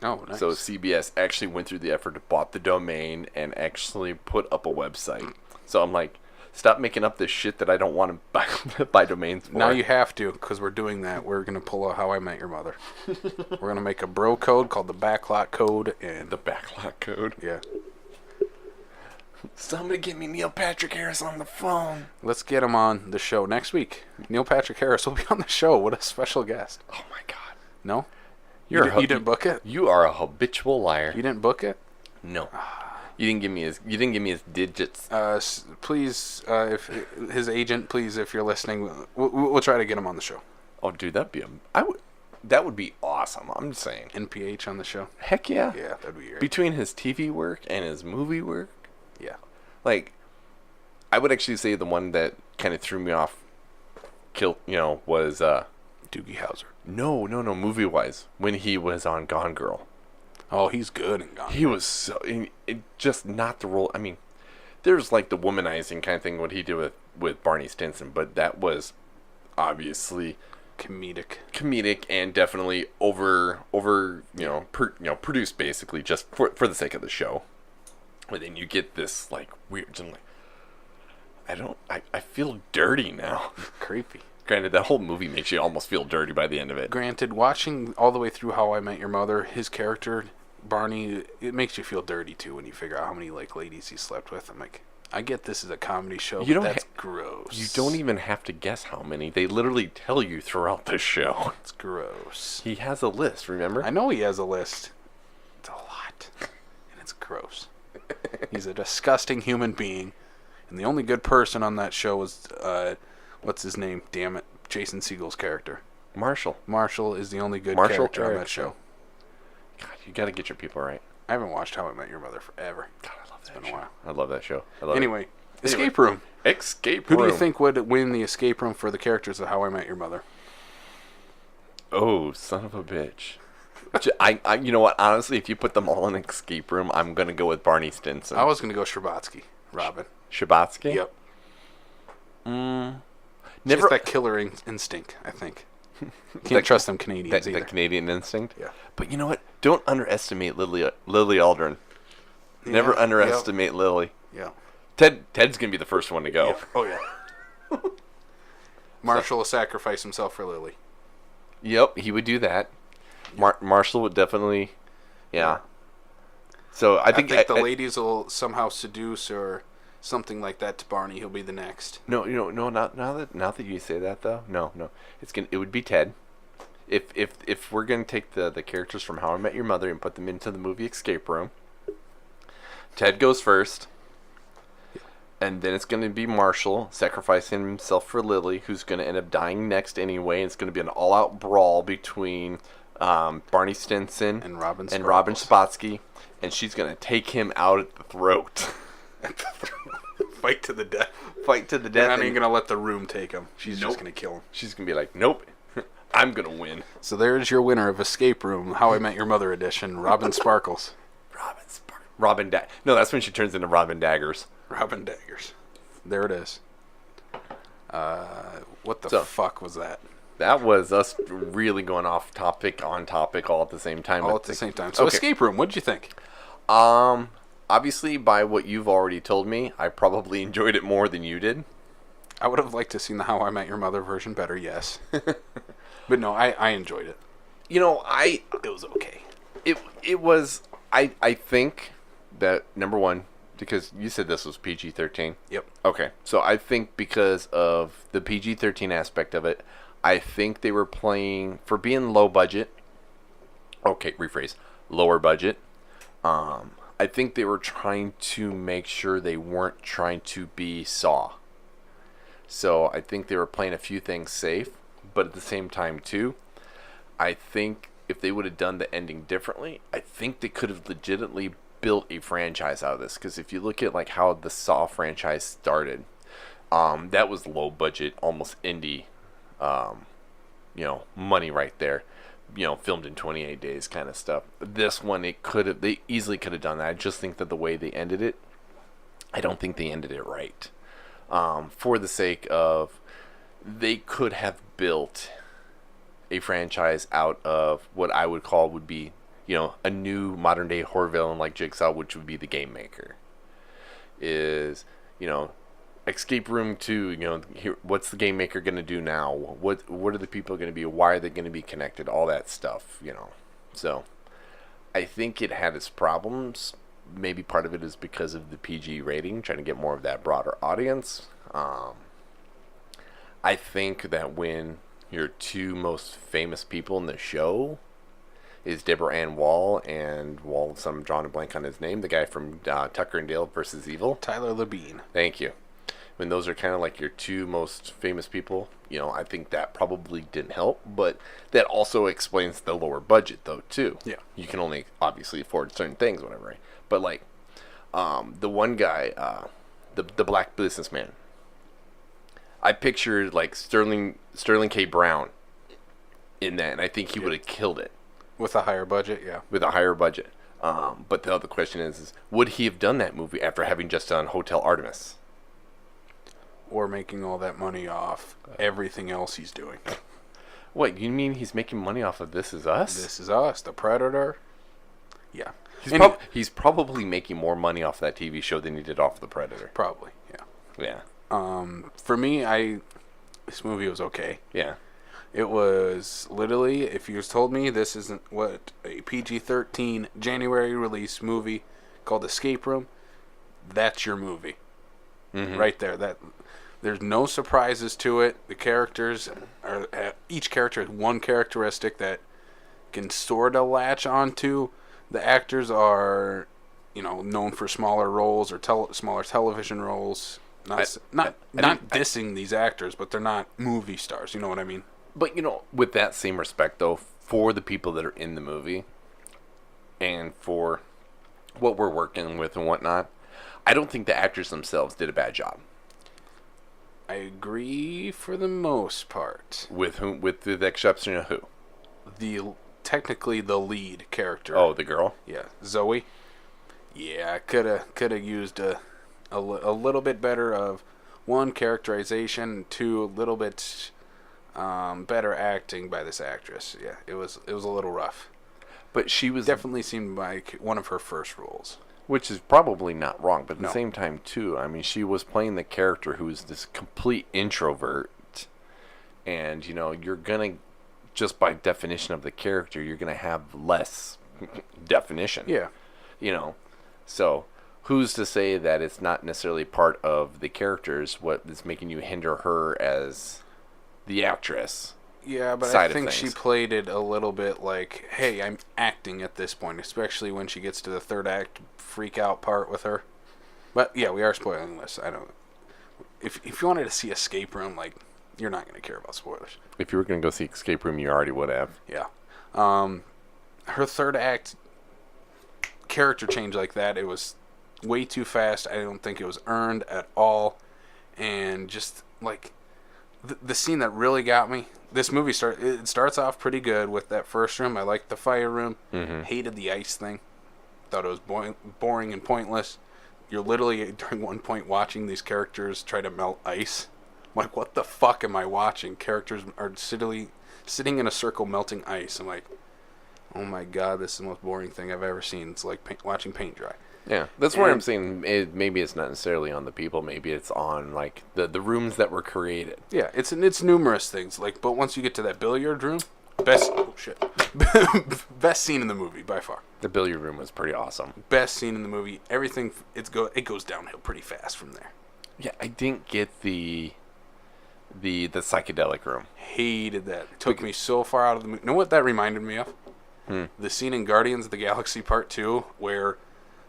Oh, nice. So CBS actually went through the effort to bought the domain and actually put up a website. So I'm like, stop making up this shit that I don't want to buy domains for. Now you have to, because we're doing that. We're going to pull out How I Met Your Mother. We're going to make a bro code called the Backlot Code. And the Backlot Code? Yeah. Somebody get me Neil Patrick Harris on the phone. Let's get him on the show next week. Neil Patrick Harris will be on the show. What a special guest. Oh, my God. No? You didn't book it? You are a habitual liar. You didn't book it? No. You didn't give me his digits. Please, if his agent, please, if you're listening, we'll try to get him on the show. Oh, dude, that would be awesome. I'm just saying. NPH on the show. Heck yeah. Yeah, that'd be great. Between his TV work and his movie work. Yeah. Like, I would actually say the one that kind of threw me off, was Doogie Howser. No, movie wise, when he was on Gone Girl. Oh, he's good in Gone Girl. He was so just not the role. I mean, there's like the womanizing kind of thing what he did with Barney Stinson, but that was obviously comedic and definitely produced basically just for the sake of the show. But then you get this like weird, and like I feel dirty now. Creepy. Granted, that whole movie makes you almost feel dirty by the end of it. Granted, watching all the way through How I Met Your Mother, his character, Barney, it makes you feel dirty, too, when you figure out how many like ladies he slept with. I'm like, I get this is a comedy show, but that's gross. You don't even have to guess how many. They literally tell you throughout the show. It's gross. He has a list, remember? I know he has a list. It's a lot. And it's gross. He's a disgusting human being. And the only good person on that show was... what's his name? Damn it. Jason Segel's character. Marshall. Marshall is the only good character on that show. God, you got to get your people right. I haven't watched How I Met Your Mother forever. God, I love that. It's been show. a while. I love that show. I love Anyway, it. Escape Room. Escape Who Room. do you think would win the escape room for the characters of How I Met Your Mother? Oh, son of a bitch. I you know what? Honestly, if you put them all in an escape room, I'm gonna go with Barney Stinson. I was going to go Sherbatsky. Robin. Sherbatsky? Yep. Never Just that killer instinct, I think. Can't trust them Canadians either. the Canadian instinct. Yeah. But you know what? Don't underestimate Lily Aldrin. Never Yeah, underestimate Lily. Yeah. Ted's gonna be the first one to go. Yeah. Oh, yeah. Marshall will sacrifice himself for Lily. Yep, he would do that. Marshall would definitely, yeah. So I think the ladies will somehow seduce or something like that to Barney. He'll be the next. No, not now that you say that though. No, it would be Ted. If we're gonna take the characters from How I Met Your Mother and put them into the movie Escape Room, Ted goes first. And then it's going to be Marshall sacrificing himself for Lily, who's going to end up dying next anyway. And it's going to be an all-out brawl between Barney Stinson And Robin Spatsky. And she's going to take him out at the throat. Fight to the death. Fight to the They're death. not even going to let the room take him. She's just going to kill him. She's going to be like, nope, I'm going to win. So there's your winner of Escape Room, How I Met Your Mother edition, Robin Sparkles. No, that's when she turns into Robin Daggers. Robin Daggers. There it is. What the fuck was that? That was us really going off topic, on topic, all at the same time. All at the same time. So okay. Escape Room, what did you think? Obviously, by what you've already told me, I probably enjoyed it more than you did. I would have liked to seen the How I Met Your Mother version better, yes. But no, I enjoyed it. You know, it was okay. It was, I think that, number one, because you said this was PG-13. Yep. Okay, so I think because of the PG-13 aspect of it, I think they were playing, for being low budget, okay, rephrase, lower budget, I think they were trying to make sure they weren't trying to be Saw. So I think they were playing a few things safe, but at the same time too, I think if they would have done the ending differently, I think they could have legitimately built a franchise out of this. Because if you look at like how the Saw franchise started, that was low budget, almost indie, money right there. Filmed in 28 days kind of stuff. This one, they easily could have done that. I just think that the way they ended it, I don't think they ended it right. For the sake of, they could have built a franchise out of what I would call would be, a new modern day horror villain like Jigsaw, which would be the Game Maker. Escape Room 2, what's the Game Maker going to do now? What are the people going to be? Why are they going to be connected? All that stuff, So, I think it had its problems. Maybe part of it is because of the PG rating, trying to get more of that broader audience. I think that when your two most famous people in the show is Deborah Ann Wall and I'm drawing a blank on his name, the guy from Tucker and Dale versus Evil. Tyler Labine. Thank you. When those are kind of like your two most famous people, I think that probably didn't help, but that also explains the lower budget though too. Yeah. You can only obviously afford certain things, whatever, right? But like, the one guy, the black businessman, I pictured like Sterling K. Brown in that, and I think he would have killed it. With a higher budget, yeah. With a higher budget. But the other question is would he have done that movie after having just done Hotel Artemis? Or making all that money off everything else he's doing. What, you mean he's making money off of This Is Us? This Is Us, The Predator. Yeah. He's probably making more money off that TV show than he did off The Predator. Probably, yeah. Yeah. For me, this movie was okay. Yeah. It was literally, if you told me this isn't a PG-13 January release movie called Escape Room, that's your movie. Mm-hmm. Right there. There's no surprises to it. The characters each character has one characteristic that can sort of latch onto. The actors are, known for smaller roles or smaller television roles. Not dissing these actors, but they're not movie stars. You know what I mean? But with that same respect though, for the people that are in the movie, and for what we're working with and whatnot, I don't think the actors themselves did a bad job. I agree for the most part. With whom? With the exception of who? Technically the lead character. Oh, the girl. Yeah, Zoe. Yeah, coulda used a little bit better of one, characterization, two, a little bit better acting by this actress. Yeah, it was a little rough. But she was Definitely seemed like one of her first roles. Which is probably not wrong, but at No. the same time, too, I mean, she was playing the character who's this complete introvert. And, you know, you're going to, just by definition of the character, you're going to have less definition. Yeah. You know, so who's to say that it's not necessarily part of the characters what is making you hinder her as the actress? Yeah, but Side I of think she things. played it a little bit like, hey, I'm acting at this point, especially when she gets to the third act freak out part with her. But yeah, we are spoiling this. I don't. If you wanted to see Escape Room, like, you're not going to care about spoilers. If you were going to go see Escape Room, you already would have. Yeah. Her third act character change like that, it was way too fast. I don't think it was earned at all. And just like the scene that really got me, this movie starts off pretty good with that first room. I liked the fire room. Mm-hmm. Hated the ice thing. Thought it was boring and pointless. You're literally during one point watching these characters try to melt ice. I'm like, what the fuck am I watching? Characters are sitting in a circle melting ice. I'm like, oh my god, this is the most boring thing I've ever seen. It's like watching paint dry. Yeah, that's where I'm saying maybe it's not necessarily on the people. Maybe it's on like the rooms that were created. Yeah, it's numerous things. Like, but once you get to that billiard room, best scene in the movie by far. The billiard room was pretty awesome. Best scene in the movie. Everything it goes downhill pretty fast from there. Yeah, I didn't get the psychedelic room. Hated that. It took me so far out of the movie. You know what that reminded me of? The scene in Guardians of the Galaxy Part 2 where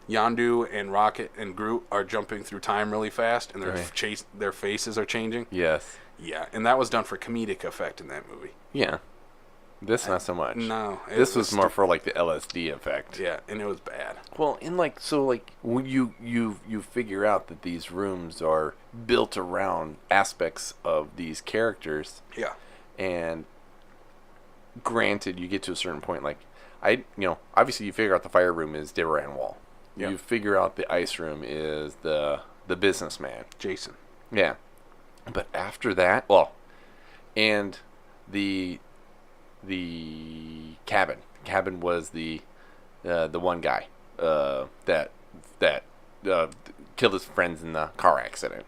Yondu and Rocket and Groot are jumping through time really fast and their faces are changing. Yes. Yeah, and that was done for comedic effect in that movie. Yeah. This not so much. No. This was more for like the LSD effect. Yeah, and it was bad. Well, and like so like when you figure out that these rooms are built around aspects of these characters. Yeah. And granted, you get to a certain point like obviously you figure out the fire room is Duran Wall. Yeah. You figure out the ice room is the businessman. Jason. Yeah. But after that, well, and the cabin. Cabin was the one guy that killed his friends in the car accident.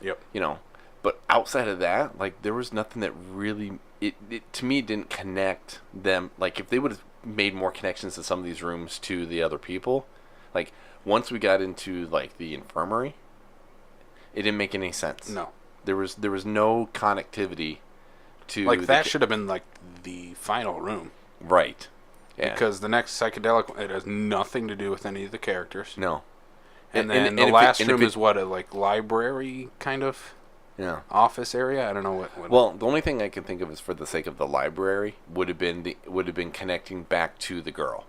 Yep. You know, but outside of that, like there was nothing that really it to me didn't connect them. Like if they would have made more connections to some of these rooms to the other people, like once we got into like the infirmary, it didn't make any sense. No. There was no connectivity to like that should have been like the final room. Right. Yeah. Because the next psychedelic, it has nothing to do with any of the characters. No. And then the last room is what, a like library kind of office area? I don't know what. Well, the only thing I can think of is for the sake of the library would have been connecting back to the girl.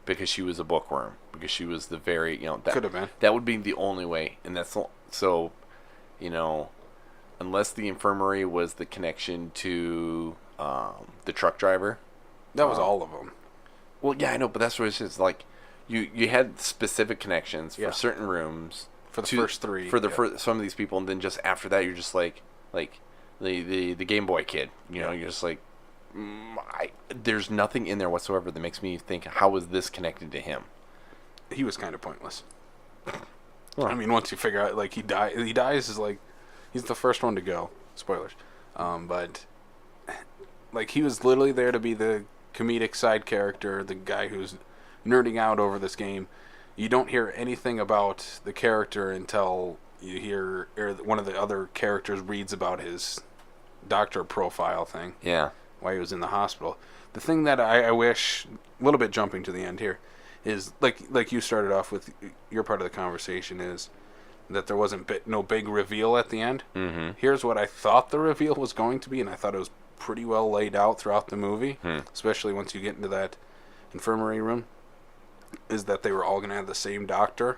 Because she was a bookworm. Because she was the very, that could have been. That would be the only way. And that's so, unless the infirmary was the connection to the truck driver. That was all of them. Well, yeah, I know, but that's what it's just like. You had specific connections for certain rooms for the first three for some of these people, and then just after that, you're just like the Game Boy kid. You're just like, there's nothing in there whatsoever that makes me think, how is this connected to him? He was kind of pointless. Well, I mean, once you figure out, like, he dies is like, he's the first one to go. Spoilers. But like he was literally there to be the comedic side character, the guy who's nerding out over this game. You don't hear anything about the character until you hear one of the other characters reads about his doctor profile thing. Yeah. Why he was in the hospital. The thing that I wish, a little bit jumping to the end here, is like you started off with your part of the conversation is that there wasn't no big reveal at the end. Mm-hmm. Here's what I thought the reveal was going to be, and I thought it was pretty well laid out throughout the movie, especially once you get into that infirmary room. is that they were all going to have the same doctor.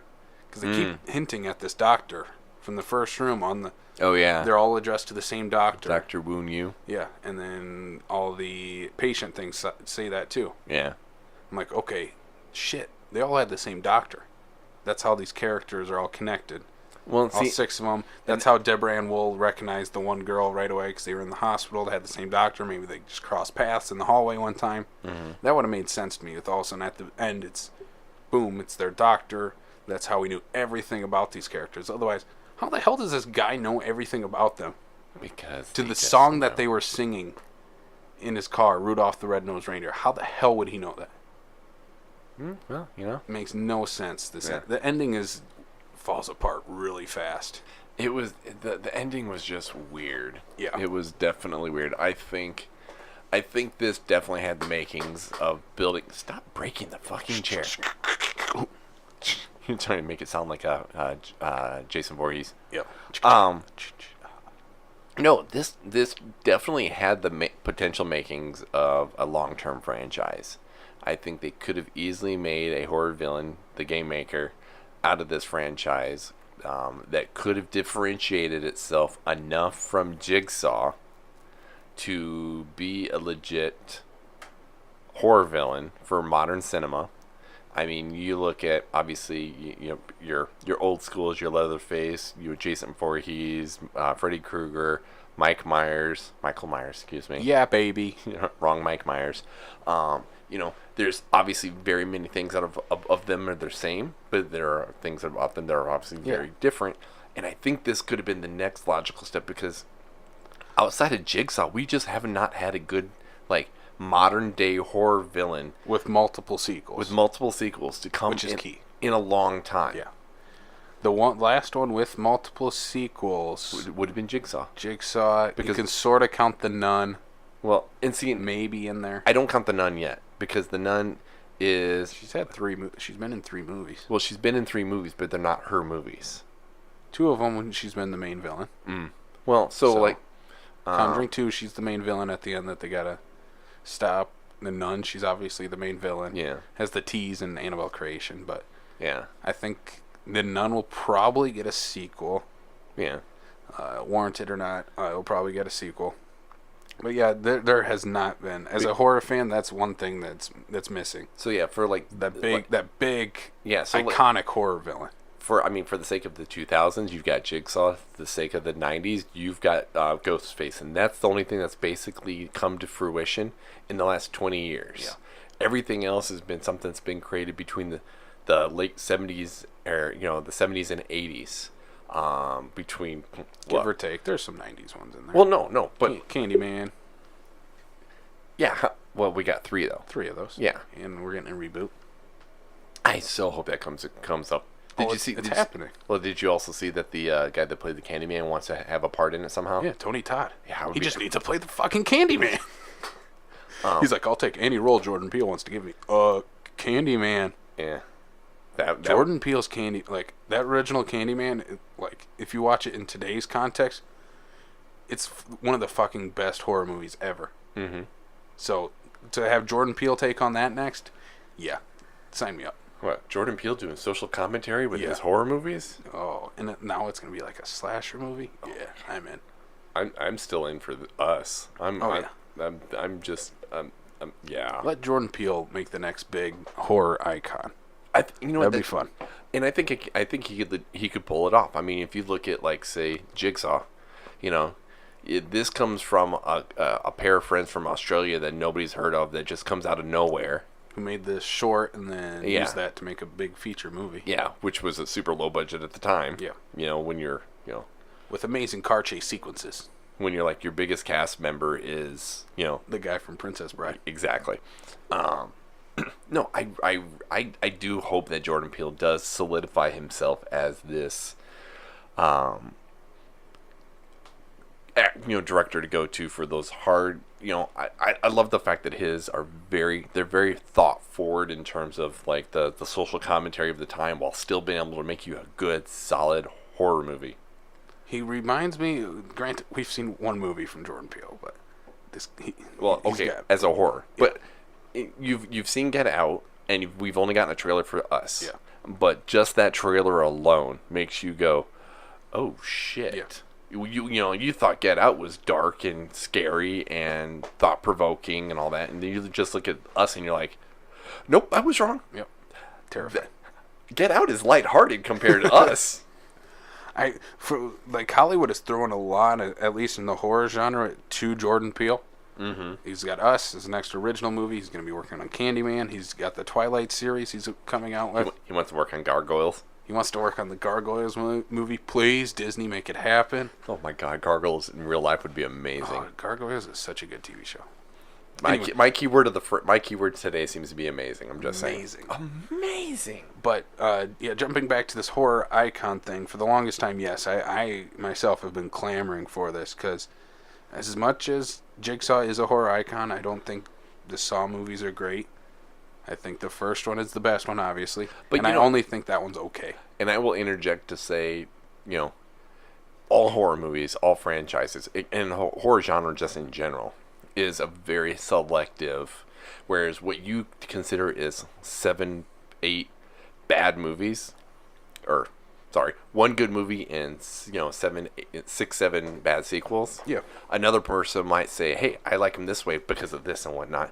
Because they keep hinting at this doctor from the first room on the... Oh, yeah. They're all addressed to the same doctor. Dr. Woon Yu. Yeah, and then all the patient things say that too. Yeah. I'm like, okay, shit. They all had the same doctor. That's how these characters are all connected. Well, all 6 of them. That's how Deborah Ann Wool recognized the one girl right away because they were in the hospital. They had the same doctor. Maybe they just crossed paths in the hallway one time. Mm-hmm. That would have made sense to me. With all of a sudden at the end, it's boom, it's their doctor. That's how we knew everything about these characters. Otherwise, how the hell does this guy know everything about them? Because to the song that they were singing in his car, Rudolph the Red-Nosed Reindeer. How the hell would he know that? Well, you know, it makes no sense. The ending falls apart really fast. It was the ending was just weird. Yeah, it was definitely weird. I think this definitely had the makings of building. Stop breaking the fucking chair. You're trying to make it sound like a Jason Voorhees. Yep. No, this definitely had the potential makings of a long-term franchise. I think they could have easily made a horror villain, the Game Maker, out of this franchise that could have differentiated itself enough from Jigsaw to be a legit horror villain for modern cinema. I mean, you look at, obviously, your old schools, your Leatherface, Jason Voorhees, Freddy Krueger, Michael Myers, excuse me. Yeah, baby. Wrong Mike Myers. There's obviously very many things out of them are the same, but there are things about them that are obviously very different. And I think this could have been the next logical step because outside of Jigsaw, we just have not had a good, modern day horror villain with multiple sequels to come, which is key, in a long time. Yeah, the last one with multiple sequels would have been Jigsaw. Because you can sort of count The Nun. Well, and see, maybe in there. I don't count The Nun yet because The Nun is she's been in 3 movies. Well, she's been in 3 movies, but they're not her movies. 2 of them when she's been the main villain. Well, so Conjuring 2, she's the main villain at the end that they gotta stop. The Nun, she's obviously the main villain. Yeah. Has the tease in Annabelle Creation, but yeah, I think The Nun will probably get a sequel. Yeah. Warranted or not, it'll probably get a sequel. But yeah, there has not been. As a horror fan, that's one thing that's missing. So yeah, for that big iconic horror villain. For the sake of the 2000s, you've got Jigsaw. For the sake of the 90s, you've got Ghostface, and that's the only thing that's basically come to fruition in the last 20 years. Yeah. Everything else has been something that's been created between the late 70s or the 70s and 80s. Between give or take, there's some 90s ones in there. Well, no, but Candyman. Yeah, well, we got 3 though. 3 of those. Yeah, and we're getting a reboot. I so hope that comes up. Did you see? It's happening. Did you also see that the guy that played the Candyman wants to have a part in it somehow? Yeah, Tony Todd. Yeah, he just needs to play the fucking Candyman. He's like, I'll take any role Jordan Peele wants to give me. Candyman. Yeah. Jordan Peele's that original Candyman, if you watch it in today's context, it's one of the fucking best horror movies ever. Mm-hmm. So to have Jordan Peele take on that next, yeah, sign me up. What, Jordan Peele doing social commentary with his horror movies? Oh, and now it's gonna be like a slasher movie. Oh. Yeah, I'm in. I'm still in for Us. Yeah. Let Jordan Peele make the next big horror icon. That'd be fun. And I think he could pull it off. I mean, if you look at say Jigsaw, this comes from a pair of friends from Australia that nobody's heard of that just comes out of nowhere. Who made this short and then used that to make a big feature movie. Yeah, which was a super low budget at the time. Yeah. When you're with amazing car chase sequences. When you're your biggest cast member is the guy from Princess Bride. Exactly. No, I do hope that Jordan Peele does solidify himself as this, director to go to for those hard. I love the fact that they're very thought forward in terms of the social commentary of the time while still being able to make you a good solid horror movie. He reminds me. Granted, we've seen one movie from Jordan Peele, but as a horror, but. You've seen Get Out. and we've only gotten a trailer for Us. Yeah. But just that trailer alone makes you go, "Oh shit!" Yeah. You thought Get Out was dark and scary and thought provoking and all that, and then you just look at Us and you're like, "Nope, I was wrong." Yep. Terrifying. Get Out is lighthearted compared to Us. Hollywood is throwing a lot, at least in the horror genre, to Jordan Peele. Mm-hmm. He's got Us as the next original movie. He's going to be working on Candyman. He's got the Twilight series he's coming out with. He wants to work on Gargoyles. He wants to work on the Gargoyles movie. Please, Disney, make it happen. Oh my God, Gargoyles in real life would be amazing. Oh, Gargoyles is such a good TV show. My keyword my keyword today seems to be amazing. I'm just Amazing. saying. Amazing. But jumping back to this horror icon thing, for the longest time, yes, I myself have been clamoring for this because as much as Jigsaw is a horror icon, I don't think the Saw movies are great. I think the first one is the best one, obviously, but I only think that one's okay. And I will interject to say, all horror movies, all franchises, and horror genre just in general, is a very selective. Whereas what you consider is 7, 8 bad movies, one good movie and 6, 7 bad sequels. Yeah. Another person might say, "Hey, I like him this way because of this and whatnot."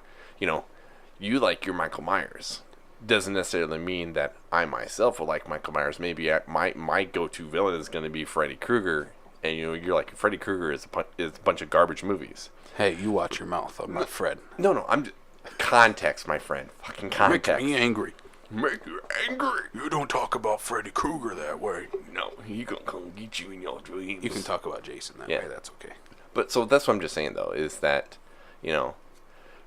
You like your Michael Myers. Doesn't necessarily mean that I myself will like Michael Myers. Maybe my go-to villain is going to be Freddy Krueger, and you're like, Freddy Krueger is a bunch of garbage movies. Hey, you watch your mouth. I'm not Fred. No, I'm just context, my friend. Fucking context. Make me angry. Make you angry. You don't talk about Freddy Krueger that way. No, he gonna come get you in your dreams. You can talk about Jason that way. That's okay. But so that's what I'm just saying though, is that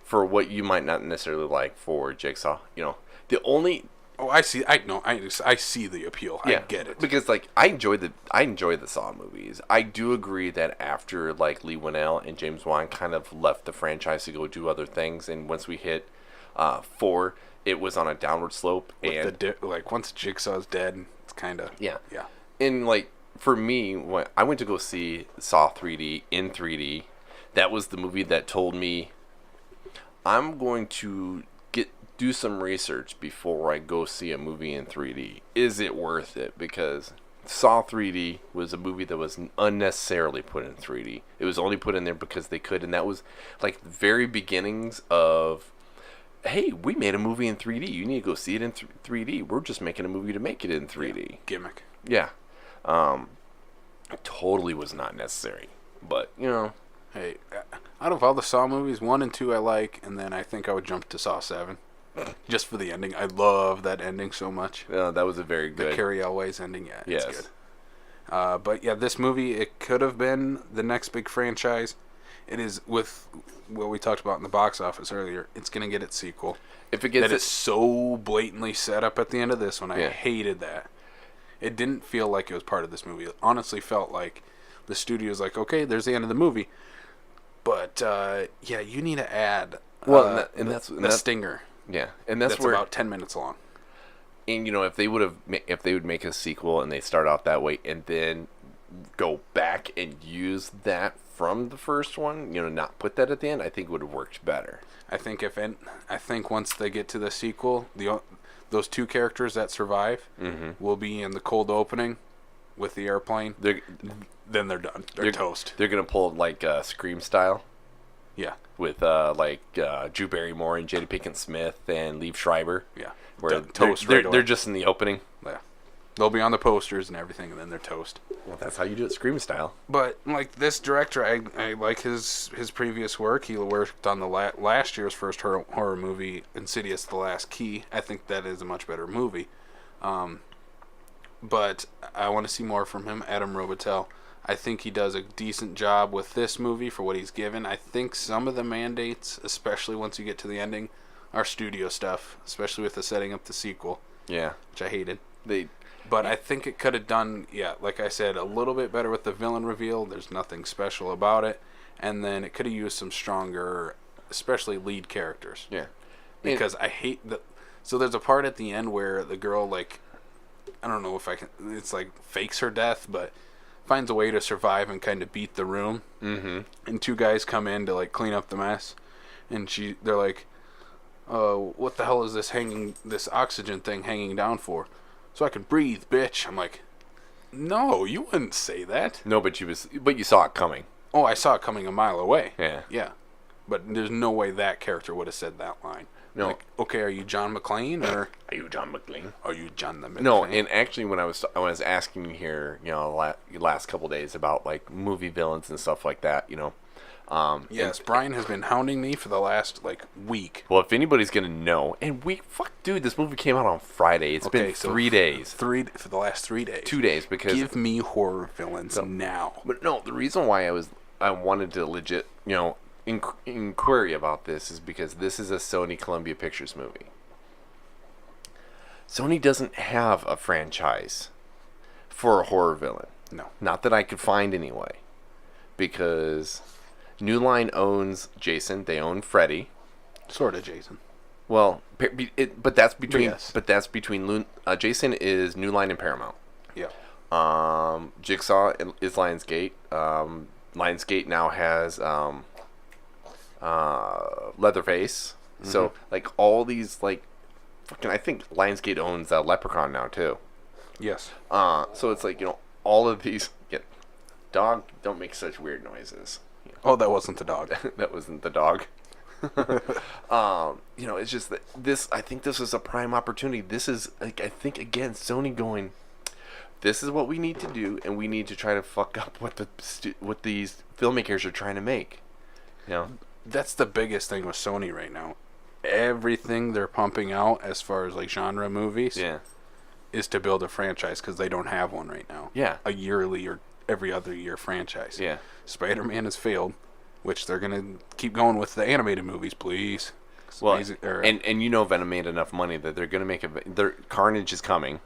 for what you might not necessarily like for Jigsaw, the only. Oh, I see. I know. I see the appeal. I get it. Because I enjoy the Saw movies. I do agree that after Lee Winnell and James Wan kind of left the franchise to go do other things, and once we hit 4, it was on a downward slope. And once Jigsaw's dead, it's kind of yeah. And for me, when I went to go see Saw 3D in 3D, that was the movie that told me I'm going to do some research before I go see a movie in 3D. Is it worth it? Because Saw 3D was a movie that was unnecessarily put in 3D. It was only put in there because they could, and that was the very beginnings of, hey, we made a movie in 3D. You need to go see it in 3D. We're just making a movie to make it in 3D. Yeah, gimmick. Yeah. It totally was not necessary. But, Hey, out of all the Saw movies, 1 and 2 I like, and then I think I would jump to Saw 7. Just for the ending. I love that ending so much. Yeah, that was a very good. The Carrie Elway's ending, yeah, yes. It's good. But yeah, this movie, it could have been the next big franchise. It is, with what we talked about in the box office earlier, it's going to get its sequel. If it gets that is so blatantly set up at the end of this one. I hated that. It didn't feel like it was part of this movie. It honestly felt like the studio's like, okay, there's the end of the movie. But, you need to add that's stinger. Yeah, and that's where about 10 minutes long. And if they would make a sequel and they start out that way and then go back and use that from the first one, not put that at the end, I think it would have worked better. I think once they get to the sequel, those 2 characters that survive will be in the cold opening with the airplane. Then they're done. They're toast. They're gonna pull Scream style. Yeah. With Drew Barrymore and Jada Pinkett Smith and Liev Schreiber. Yeah. Where toast. They're just in the opening. Yeah. They'll be on the posters and everything, and then they're toast. Well, that's how you do it, Scream style. But this director, I like his previous work. He worked on the last year's first horror movie, Insidious: The Last Key. I think that is a much better movie. But I want to see more from him. Adam Robitel. I think he does a decent job with this movie for what he's given. I think some of the mandates, especially once you get to the ending, are studio stuff, especially with the setting up the sequel. Yeah. Which I hated. But I think it could have done, like I said, a little bit better with the villain reveal. There's nothing special about it. And then it could have used some stronger, especially lead characters. Yeah. Because I hate so there's a part at the end where the girl, I don't know if I can, it's fakes her death, but finds a way to survive and kind of beat the room. Mm-hmm. And 2 guys come in to clean up the mess, and they're like, what the hell is this oxygen thing hanging down for? So I can breathe, bitch. I'm like, no, you wouldn't say that. No, but you saw it coming. Oh, I saw it coming a mile away. Yeah. Yeah. But there's no way that character would have said that line. No. Like, okay, are you John McClane or Are you John McClane? are you John the McClane? No, and actually, when I was asking you here, last couple days about like movie villains and stuff like that, Yes, Brian has been hounding me for the last week. Well, if anybody's gonna know, and dude, this movie came out on Friday. It's been 3 days. For the last 3 days. 2 days because Give me horror villains now. But no, the reason why I wanted to legit, inquiry about this is because this is a Sony Columbia Pictures movie. Sony doesn't have a franchise for a horror villain. No. Not that I could find anyway. Because New Line owns Jason, they own Freddy. Sort of Jason. Well, but that's between Yes. Jason is New Line and Paramount. Yeah. Jigsaw is Lionsgate. Lionsgate now has Leatherface. Mm-hmm. So all these fucking, I think Lionsgate owns Leprechaun now too. Yes. So it's all of these. Yeah, dog, don't make such weird noises. Oh, that wasn't the dog. That wasn't the dog. It's just that I think this is a prime opportunity. This is I think again Sony going, this is what we need to do, and we need to try to fuck up what these filmmakers are trying to make. That's the biggest thing with Sony right now. Everything they're pumping out as far as genre movies is to build a franchise because they don't have one right now. Yeah. A yearly or every other year franchise. Yeah. Spider-Man has failed, which they're going to keep going with the animated movies, please. Well, and Venom made enough money that they're going to make their Carnage is coming.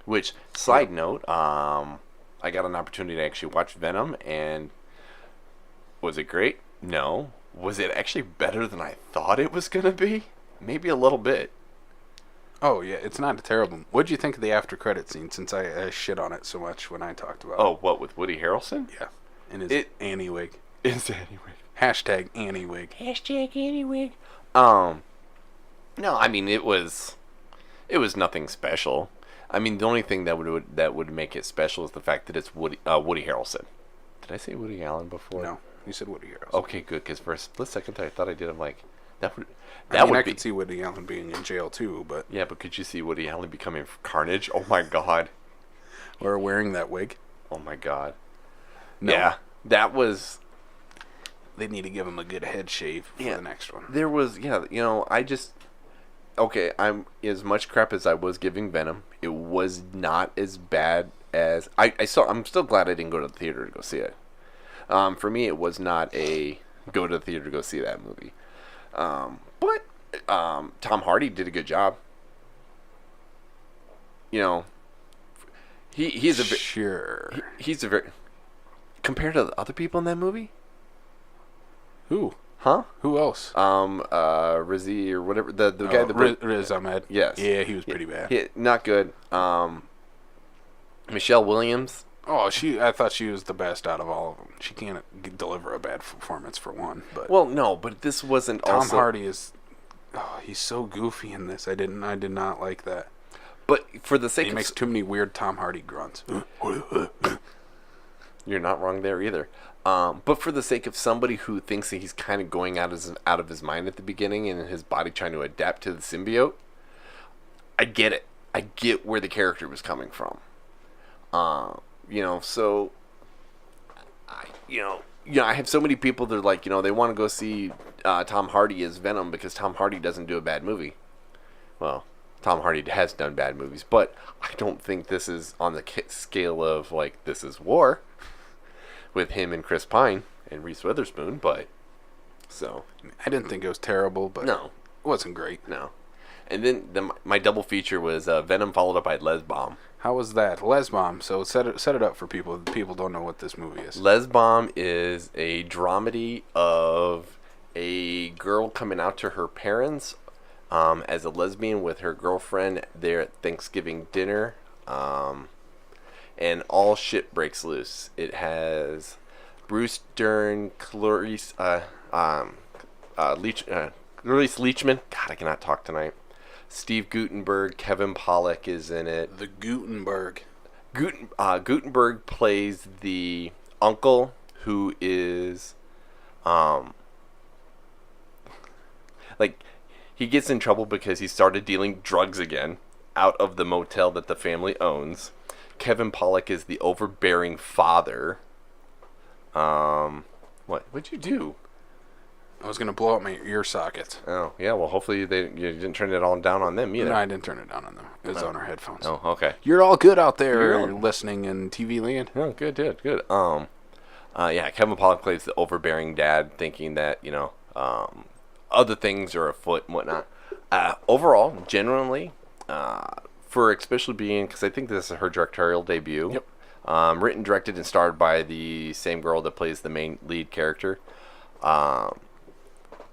Which, side note, I got an opportunity to actually watch Venom, and was it great? No. Was it actually better than I thought it was going to be? Maybe a little bit. Oh, yeah, it's not terrible. What did you think of the after credit scene, since I shit on it so much when I talked about it? Oh, what, with Woody Harrelson? Yeah, and his Annie wig. Is Annie wig. Hashtag Annie wig. Hashtag Annie wig. No, I mean, it was nothing special. I mean, the only thing that would make it special is the fact that it's Woody Harrelson. Did I say Woody Allen before? No, you said Woody Harrelson. Okay, good. Because for a split second I thought I did. I'm like, I could see Woody Allen being in jail too, but yeah, but could you see Woody Allen becoming Carnage? Oh my God. Or wearing that wig? Oh my God. No. Yeah, that was. They need to give him a good head shave for the next one. There was, I just. Okay, I'm as much crap as I was giving Venom. It was not as bad as I saw. I'm still glad I didn't go to the theater to go see it. For me, it was not a go to the theater to go see that movie. But Tom Hardy did a good job. He's a sure. He's a very compared to the other people in that movie. Who? Huh? Who else? Rizzy or whatever the guy that Riz Ahmed. Yes. Yeah, he was pretty bad. Not good. Michelle Williams. Oh, I thought she was the best out of all of them. She can't deliver a bad performance for one. But well, no, but this wasn't. Tom Hardy is. Oh, he's so goofy in this. I did not like that. But for the sake he makes too many weird Tom Hardy grunts. You're not wrong there either. But for the sake of somebody who thinks that he's kind of going out of his mind at the beginning and his body trying to adapt to the symbiote, I get it. I get where the character was coming from. So I have so many people that are like, they want to go see Tom Hardy as Venom because Tom Hardy doesn't do a bad movie. Well, Tom Hardy has done bad movies, but I don't think this is on the scale of This Is War with him and Chris Pine and Reese Witherspoon, but so I didn't think it was terrible, but no, it wasn't great. No. And then my double feature was Venom followed up by Les Bomb. How was that? Les Bomb. So set it up for people. People don't know what this movie is. Les Bomb is a dramedy of a girl coming out to her parents as a lesbian with her girlfriend there at Thanksgiving dinner. And all shit breaks loose. It has Bruce Dern, Clarice Release Leachman. God, I cannot talk tonight. Steve Guttenberg, Kevin Pollak is in it. The Gutenberg. Guttenberg plays the uncle who is, like, he gets in trouble because he started dealing drugs again out of the motel that the family owns. Kevin Pollak is the overbearing father. What'd you do? I was gonna blow out my ear sockets. Oh, yeah. Well, hopefully you didn't turn it all down on them either. No, I didn't turn it down on them. It was on our headphones. Oh, okay. You're all good out there listening in TV land. Oh, good. Yeah, Kevin Pollak plays the overbearing dad, thinking that, other things are afoot and whatnot. Overall, generally, for especially being, because I think this is her directorial debut. Yep. Written, directed, and starred by the same girl that plays the main lead character.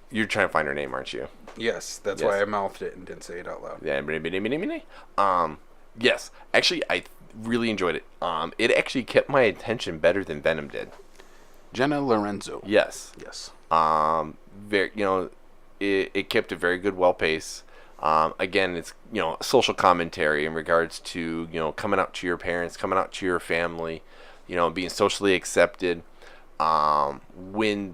You're trying to find her name, aren't you? Yes, that's why I mouthed it and didn't say it out loud. Yeah. Yes. Actually, I really enjoyed it. It actually kept my attention better than Venom did. Jenna Lorenzo. Yes. Yes. Very. It kept a very good, well pace. Again, it's social commentary in regards to coming out to your parents, coming out to your family, being socially accepted. When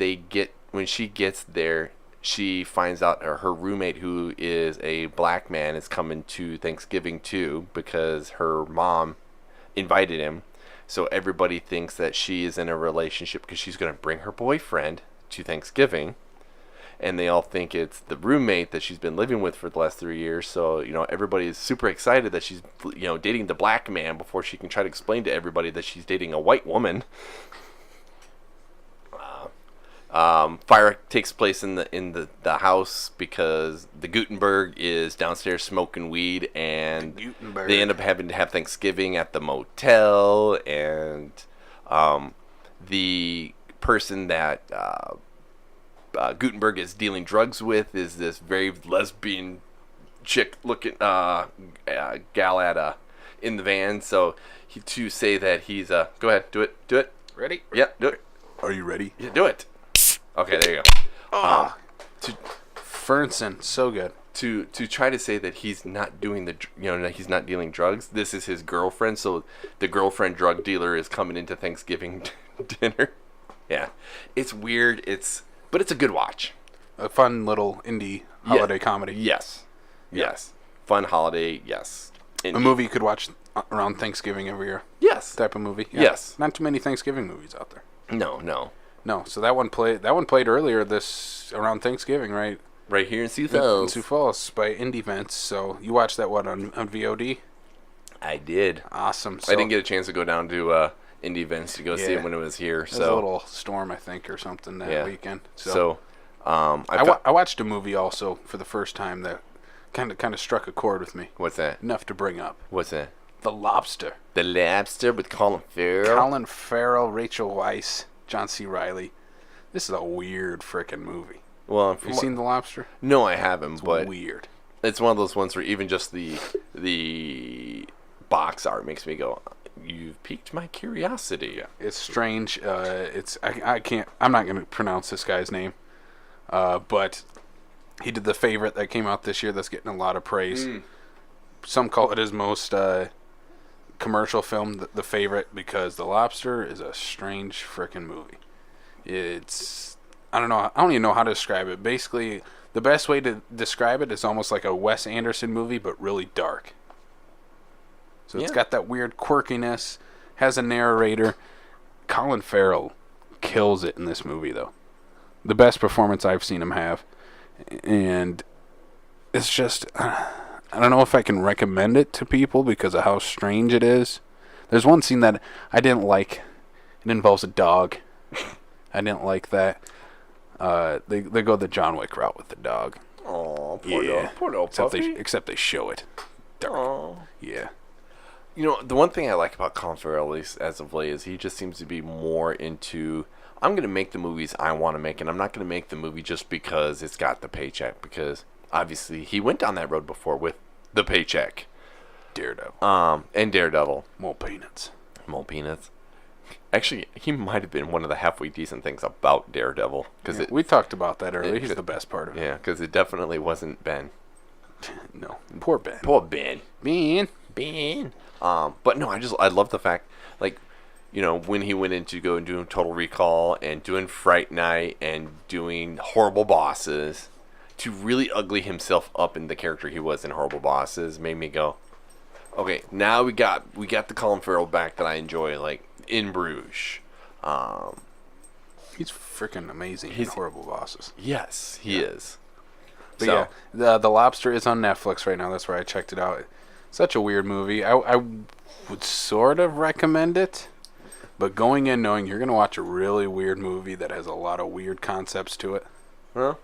she gets there, she finds out her roommate, who is a black man, is coming to Thanksgiving too because her mom invited him. So everybody thinks that she is in a relationship because she's going to bring her boyfriend to Thanksgiving. And they all think it's the roommate that she's been living with for the last 3 years. So, everybody is super excited that she's, dating the black man before she can try to explain to everybody that she's dating a white woman. Fire takes place in the house because the Gutenberg is downstairs smoking weed, and they end up having to have Thanksgiving at the motel, and the person that Gutenberg is dealing drugs with is this very lesbian chick looking gal in the van. So to say that he's go ahead, do it. Ready? Yeah, do it. Are you ready? Yeah, do it. Okay, there you go. Fernson, so good. To try to say that he's not doing he's not dealing drugs. This is his girlfriend, so the girlfriend drug dealer is coming into Thanksgiving dinner. Yeah, it's weird. But it's a good watch. A fun little indie holiday comedy. Yes. Fun holiday. Yes. Indie. A movie you could watch around Thanksgiving every year. Yes. Type of movie. Yeah. Yes. Not too many Thanksgiving movies out there. No. So that one played earlier this around Thanksgiving, right? Right here in Sioux Falls. In Sioux Falls by Indie Vents. So you watched that on VOD? I did. Awesome. So I didn't get a chance to go down to Indie Vents to go see it when it was here. There was a little storm, I think, or something that weekend. So I watched a movie also for the first time that kind of struck a chord with me. What's that? Enough to bring up. What's that? The Lobster. The Lobster with Colin Farrell. Colin Farrell, Rachel Weisz, John C. Reilly. This is a weird frickin' movie. Well, have you seen The Lobster? No, I haven't. But weird. It's one of those ones where even just the box art makes me go, "You've piqued my curiosity." Yeah, it's strange. I can't. I'm not gonna pronounce this guy's name. But he did The Favorite that came out this year. That's getting a lot of praise. Some call it his most commercial film, The Favorite, because The Lobster is a strange frickin' movie. I don't even know how to describe it. Basically, the best way to describe it is almost like a Wes Anderson movie, but really dark. So it's got that weird quirkiness, has a narrator. Colin Farrell kills it in this movie, though. The best performance I've seen him have. And it's just, I don't know if I can recommend it to people because of how strange it is. There's one scene that I didn't like. It involves a dog. I didn't like that. They go the John Wick route with the dog. Oh, poor little puppy. Except they show it. Oh. Yeah. The one thing I like about Colin Farrell, at least as of late, is he just seems to be more into, I'm going to make the movies I want to make, and I'm not going to make the movie just because it's got the paycheck, because obviously he went down that road before with the paycheck. Daredevil. And Daredevil. More peanuts. Actually, he might have been one of the halfway decent things about Daredevil. We talked about that earlier. He's the best part of it. Yeah, because it definitely wasn't Ben. No. Poor Ben. Poor Ben. Ben. But no, I love the fact, like, when he went in to go and do Total Recall and doing Fright Night and doing Horrible Bosses, to really ugly himself up in the character he was in Horrible Bosses made me go, okay, now we got the Colin Farrell back that I enjoy, like in Bruges. He's freaking amazing in Horrible Bosses. Yes, he is. But yeah, the Lobster is on Netflix right now. That's where I checked it out. Such a weird movie. I would sort of recommend it, but going in knowing you're going to watch a really weird movie that has a lot of weird concepts to it. Well,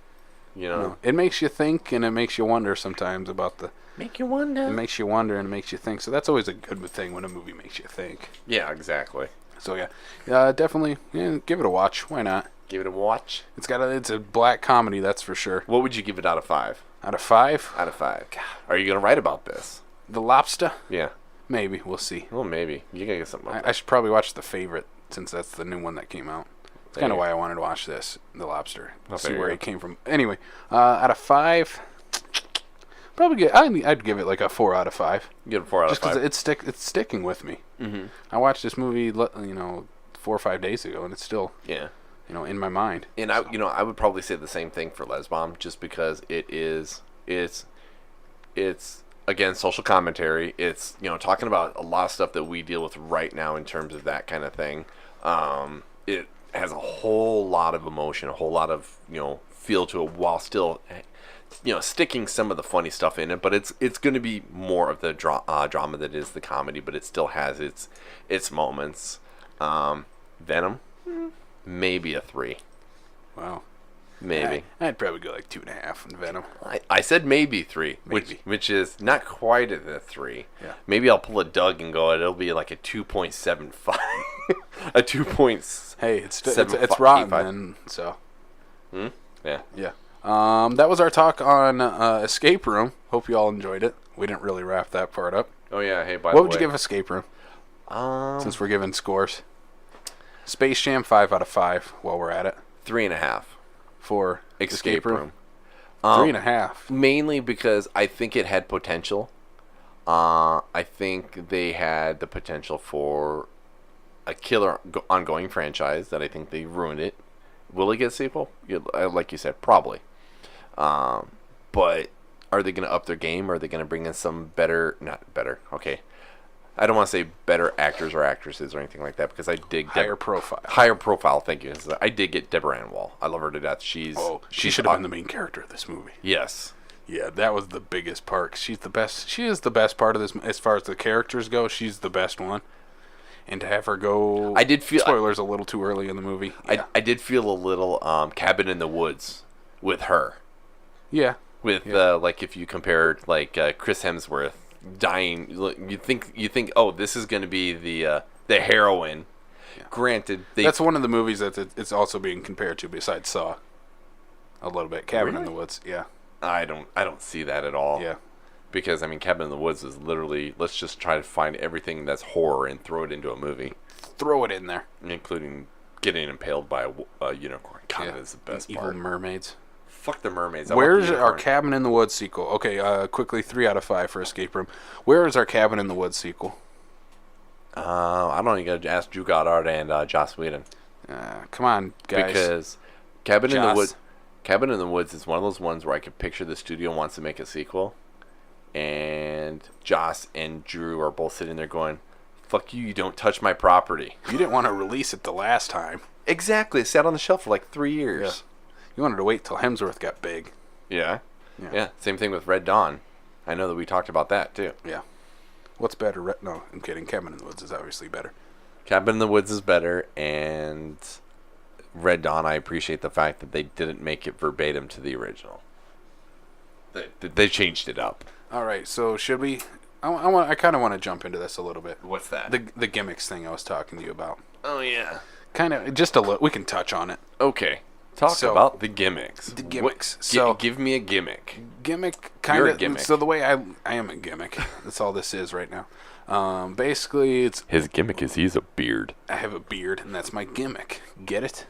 it makes you think and it makes you wonder sometimes about the... Make you wonder. It makes you wonder and it makes you think. So that's always a good thing when a movie makes you think. Yeah, exactly. So yeah, definitely give it a watch. Why not? Give it a watch. It's a black comedy, that's for sure. What would you give it out of 5? Out of 5? Out of 5. God. Are you going to write about this? The Lobster? Yeah. Maybe. We'll see. Well, maybe. You got to get something I should probably watch The Favorite, since that's the new one that came out. That's kind of why I wanted to watch this, The Lobster. See where it came from. Anyway, out of 5, probably I'd give it like a 4 out of 5. You give it 4 out of 5. Just because it's sticking with me. Mm-hmm. I watched this movie, 4 or 5 days ago, and it's still... Yeah. In my mind. And I would probably say the same thing for Lesbomb, just because it's again social commentary. It's talking about a lot of stuff that we deal with right now in terms of that kind of thing. It has a whole lot of emotion, a whole lot of feel to it, while still sticking some of the funny stuff in it. But it's going to be more of the drama that is the comedy, but it still has its moments. Venom. Maybe a 3. Wow. Maybe. I'd probably go like 2.5 in Venom. I said maybe 3, Maybe. which is not quite at the 3. Yeah. Maybe I'll pull a Doug and go, it'll be like a 2.75. A 2.7. Hey, it's rotten then, so. Yeah. Yeah. That was our talk on Escape Room. Hope you all enjoyed it. We didn't really wrap that part up. Oh yeah, hey, by the way. What would you give Escape Room? Since we're giving scores. Space Jam 5 out of 5 while we're at it. 3.5 for Escape Room. 3.5. Mainly because I think it had potential. I think they had the potential for a killer ongoing franchise that I think they ruined it. Will it get a sequel? Like you said, probably. But are they going to up their game? Or are they going to bring in some not better, okay. I don't want to say better actors or actresses or anything like that, because I dig higher profile. Higher profile, thank you. I did get Deborah Ann Wall. I love her to death. She should have been the main character of this movie. Yes. Yeah, that was the biggest part. She's the best. She is the best part of this as far as the characters go. She's the best one. And to have her go, I did feel spoilers a little too early in the movie. Yeah. I did feel a little Cabin in the Woods with her. Yeah. Like if you compared Chris Hemsworth dying, you think oh, this is going to be the heroine. Yeah. Granted, that's one of the movies that it's also being compared to besides Saw. A little bit, Cabin in the Woods. Yeah. I don't see that at all. Yeah. Because Cabin in the Woods is literally, let's just try to find everything that's horror and throw it into a movie. Throw it in there, including getting impaled by a unicorn. God, that's the best part. Evil mermaids. Fuck the mermaids. Where's our Cabin in the Woods sequel? Okay, quickly, 3 out of 5 for Escape Room. Where is our Cabin in the Woods sequel? I don't know. You got to ask Drew Goddard and Joss Whedon. Come on, guys. Because Cabin in the Woods is one of those ones where I could picture the studio wants to make a sequel, and Joss and Drew are both sitting there going, "Fuck you! You don't touch my property." You didn't want to release it the last time. Exactly. It sat on the shelf for like 3 years. Yeah. You wanted to wait till Hemsworth got big. Yeah. Same thing with Red Dawn. I know that we talked about that too. Yeah. What's better? No, I'm kidding. Cabin in the Woods is obviously better. Cabin in the Woods is better, and Red Dawn, I appreciate the fact that they didn't make it verbatim to the original. They changed it up. All right, so should we? I kind of want to jump into this a little bit. What's that? The gimmicks thing I was talking to you about. Oh yeah. Kind of just a little. We can touch on it. Okay. Talk about the gimmicks. The gimmicks. Give me a gimmick. gimmick kind You're a of. gimmick. So the way I am a gimmick. That's all this is right now. Basically, it's His gimmick is he's a beard. I have a beard, and that's my gimmick. Get it?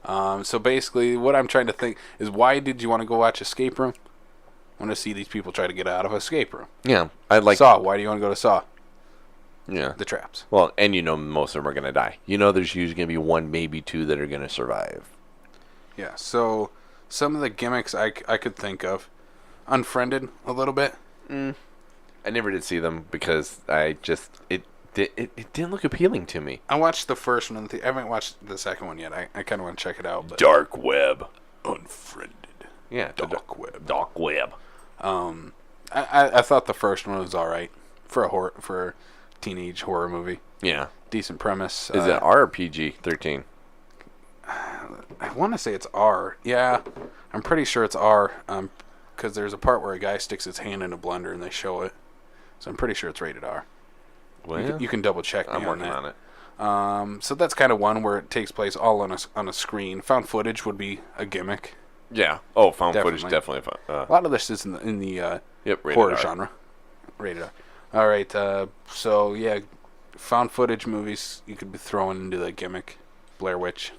So basically, what I'm trying to think is, why did you want to go watch Escape Room? I want to see these people try to get out of Escape Room. Yeah, I like Saw. Why do you want to go to Saw? Yeah, The traps. well, and most of them are gonna die. There's usually gonna be one, maybe two that are gonna survive. Yeah. So some of the gimmicks I could think of, Unfriended a little bit. I never did see them because it didn't look appealing to me. I watched the first one. I haven't watched the second one yet. I kind of want to check it out. But Dark web. Unfriended. Yeah, Dark web. Dark web. I thought the first one was all right for a teenage horror movie. Yeah. Decent premise. Is it R or PG-13? I want to say it's R. Yeah, I'm pretty sure it's R. Because there's a part where a guy sticks his hand in a blender and they show it. So I'm pretty sure it's rated R. Well, You can double check me I'm on working that. on it. So that's kind of one where it takes place all on a screen. Found footage would be a gimmick. Yeah. Oh, found Definitely. footage, definitely fun. A lot of this is in the Yep, rated horror R. genre. Rated R. All right. So yeah, found footage movies you could be throwing into the gimmick. Blair Witch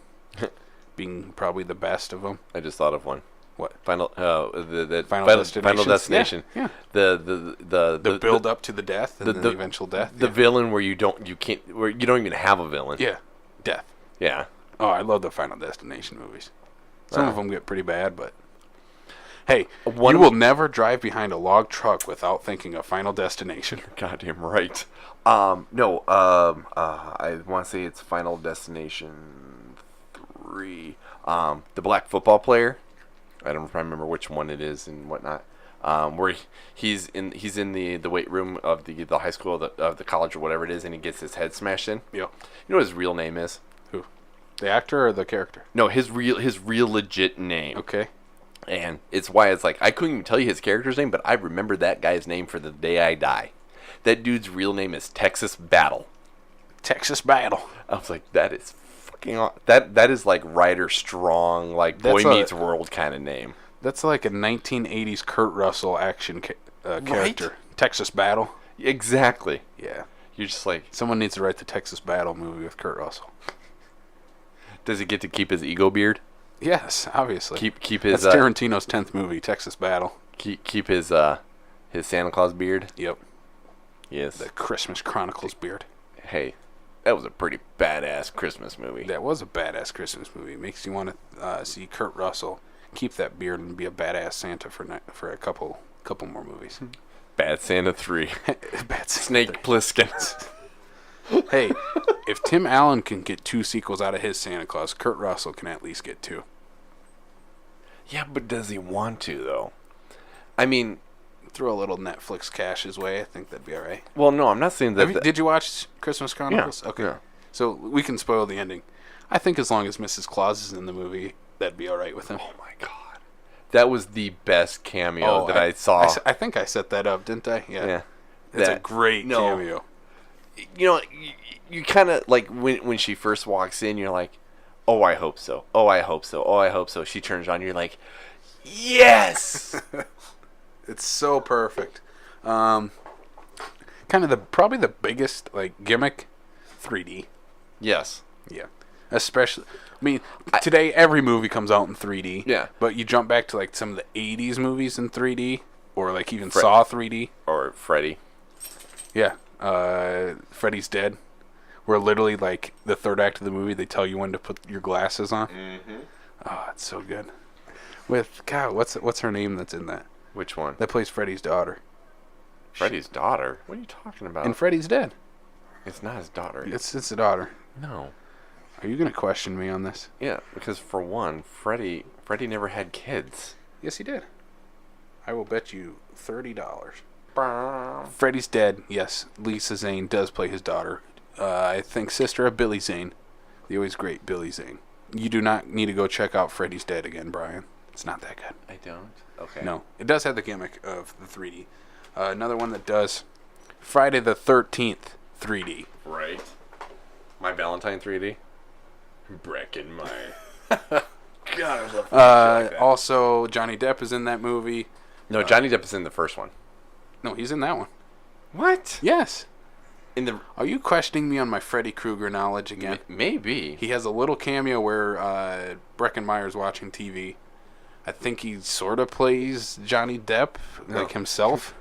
being probably the best of them. I just thought of one. What? Final Final Destination. Yeah. The build up to the death and the eventual death. The villain where you don't even have a villain. Yeah. Death. Yeah. Oh, I love the Final Destination movies. Some Wow. of them get pretty bad, but hey, One you of- will never drive behind a log truck without thinking of Final Destination. Goddamn right. No. I want to say it's Final Destination 3. The black football player. I don't remember which one it is and whatnot. Where he's in the weight room of the high school of the college or whatever it is, and he gets his head smashed in. Yeah. You know what his real name is? Who? The actor or the character? No, his real legit name. Okay. And it's why it's like I couldn't even tell you his character's name, but I remember that guy's name for the day I die. That dude's real name is Texas Battle. Texas Battle. I was like, that is fucking that is like Ryder Strong, like Boy Meets World kind of name. That's like a 1980s Kurt Russell action character. Texas Battle. Exactly. Yeah. You're just like, Someone needs to write the Texas Battle movie with Kurt Russell. does he get to keep his ego beard? Yes, obviously. Keep his That's Tarantino's 10th movie, Texas Battle. keep his Santa Claus beard. Yep. Yes. The Christmas Chronicles beard. Hey, that was a pretty badass Christmas movie. That was a badass Christmas movie. It makes you want to see Kurt Russell keep that beard and be a badass Santa for a couple more movies. Bad Santa 3. Bad Santa Snake 3. Plissken. Hey, if Tim Allen can get 2 sequels out of his Santa Claus, Kurt Russell can at least get 2. Yeah, but does he want to though? I mean, Throw a little Netflix cash his way. I think that'd be all right. well, no, I'm not saying that. Did you watch Christmas Chronicles? Yeah, Okay. yeah. So we can spoil the ending. I think as long as Mrs. Claus is in the movie, that'd be all right with him. Oh my god, that was the best cameo that I saw. I think I set that up, didn't I? Yeah, It's a great cameo. You know, you kind of like when she first walks in, you're like, oh, I hope so. Oh, I hope so. Oh, I hope so. She turns on, you're like, yes. It's so perfect. Kind of probably the biggest gimmick, 3D. Yes. Yeah. Especially, I mean, today every movie comes out in 3D. Yeah. But you jump back to some of the 80s movies in 3D, or even Saw 3D. Or Freddy. Yeah. Freddy's Dead, where literally the third act of the movie they tell you when to put your glasses on. Mm-hmm. Oh, it's so good. With God, what's her name that's in that? Which one? That plays Freddy's daughter. Freddy's daughter? What are you talking about? And Freddy's Dead. It's not his daughter. It's the daughter. No. Are you gonna question me on this? Yeah, because for one, Freddy never had kids. Yes, he did. I will bet you $30. Freddy's Dead. Yes, Lisa Zane does play his daughter. I think sister of Billy Zane, the always great Billy Zane. You do not need to go check out Freddy's Dead again, Brian. It's not that good. I don't. Okay. No, it does have the gimmick of the 3D. Another one that does Friday the 13th 3D. Right. My Valentine 3D. Brecken my. God, I love like that. Also, Johnny Depp is in that movie. No, Johnny Depp is in the first one. No, he's in that one. What? Yes. In the Are you questioning me on my Freddy Krueger knowledge again? maybe. He has a little cameo where Breckenmeyer's watching TV. I think he sort of plays Johnny Depp, like himself.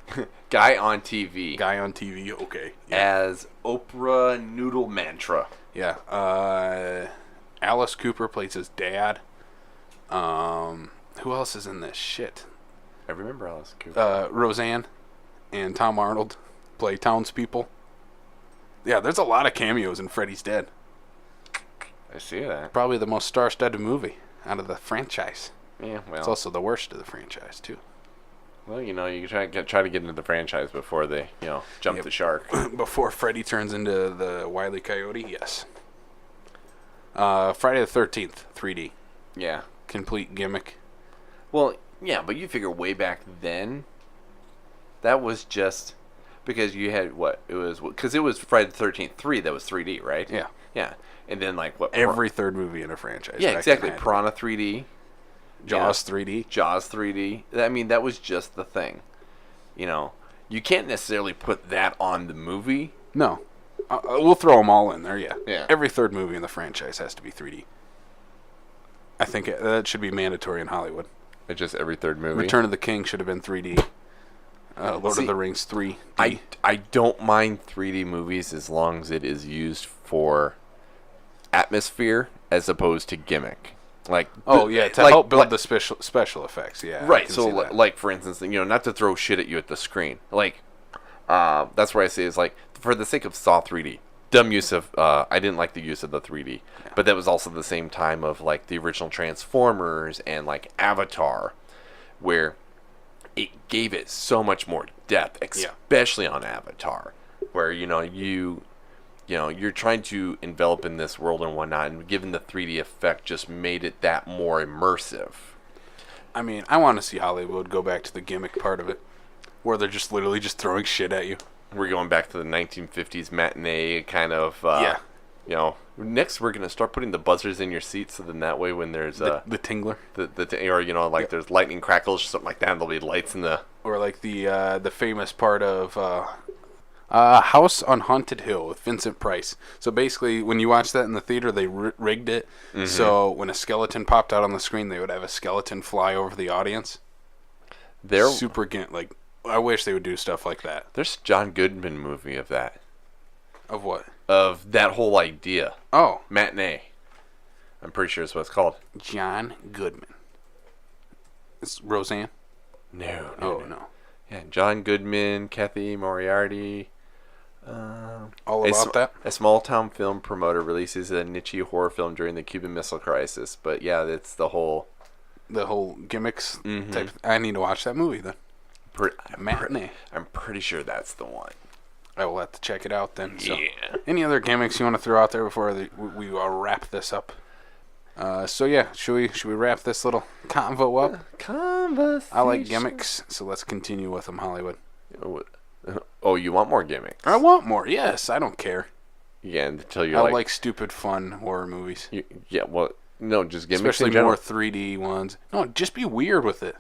Guy on TV. Guy on TV, okay. Yeah. As Oprah Noodle Mantra. Yeah. Alice Cooper plays his dad. Who else is in this shit? I remember Alice Cooper. Roseanne and Tom Arnold play townspeople. Yeah, there's a lot of cameos in Freddy's Dead. I see that. Probably the most star-studded movie out of the franchise. Yeah, well. It's also the worst of the franchise, too. Well, you know, you try to get into the franchise before they, jump the shark. Before Freddy turns into the Wile E. Coyote, yes. Friday the 13th, 3D. Yeah. Complete gimmick. Well, yeah, but you figure way back then, that was just because you had because it was Friday the 13th 3 that was 3D, right? Yeah. Yeah. And then every third movie in a franchise. Yeah, exactly. Piranha 3D. Jaws 3D. Jaws 3D. I mean, that was just the thing. You can't necessarily put that on the movie. No. We'll throw them all in there, yeah. Yeah. Every third movie in the franchise has to be 3D. I think that should be mandatory in Hollywood. It's just every third movie. Return of the King should have been 3D. Lord of the Rings 3D. I don't mind 3D movies as long as it is used for atmosphere as opposed to gimmick. To help build the special effects, yeah. Right, so for instance, not to throw shit at you at the screen. That's where I say is for the sake of Saw 3D, dumb use of, I didn't like the use of the 3D, but that was also the same time of the original Transformers and Avatar, where it gave it so much more depth, especially on Avatar, where you're trying to envelop in this world and whatnot, and given the 3D effect just made it that more immersive. I mean, I want to see Hollywood go back to the gimmick part of it, where they're just literally just throwing shit at you. We're going back to the 1950s matinee kind of, next we're going to start putting the buzzers in your seat, so then that way when there's the tingler. There's lightning crackles or something like that, and there'll be lights in the... Or the famous part of... House on Haunted Hill with Vincent Price. So basically, when you watch that in the theater, they rigged it so when a skeleton popped out on the screen, they would have a skeleton fly over the audience. They're super I wish they would do stuff like that. There's a John Goodman movie of that. Of what? Of that whole idea. Oh, matinee. I'm pretty sure it's what it's called. John Goodman. It's Roseanne. No. No. Yeah, John Goodman, Kathy Moriarty. All about that? A small-town film promoter releases a niche horror film during the Cuban Missile Crisis. But yeah, it's the whole gimmicks type. I need to watch that movie then. Matinee. I'm pretty sure that's the one. I will have to check it out then. So. Yeah. Any other gimmicks you want to throw out there before we wrap this up? Should we wrap this little convo up? Conversation. I like gimmicks, so let's continue with them, Hollywood. Oh, you want more gimmicks? I want more. Yes, I don't care. Yeah, until you're I like stupid, fun horror movies. No, just gimmicks. Especially more 3D ones. No, just be weird with it.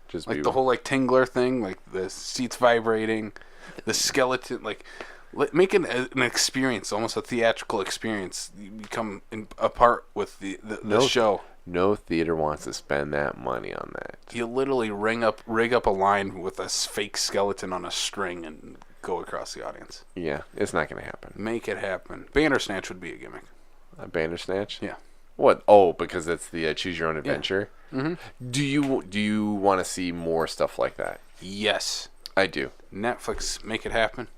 Just the whole tingler thing, the seats vibrating, the skeleton, make it an experience, almost a theatrical experience. You become a part with the show. No theater wants to spend that money on that. You literally rig up a line with a fake skeleton on a string and go across the audience. Yeah, it's not going to happen. Make it happen. Bandersnatch would be a gimmick. A Bandersnatch? Yeah. What? Oh, because it's the Choose Your Own Adventure? Yeah. Mm-hmm. Do you want to see more stuff like that? Yes. I do. Netflix, make it happen.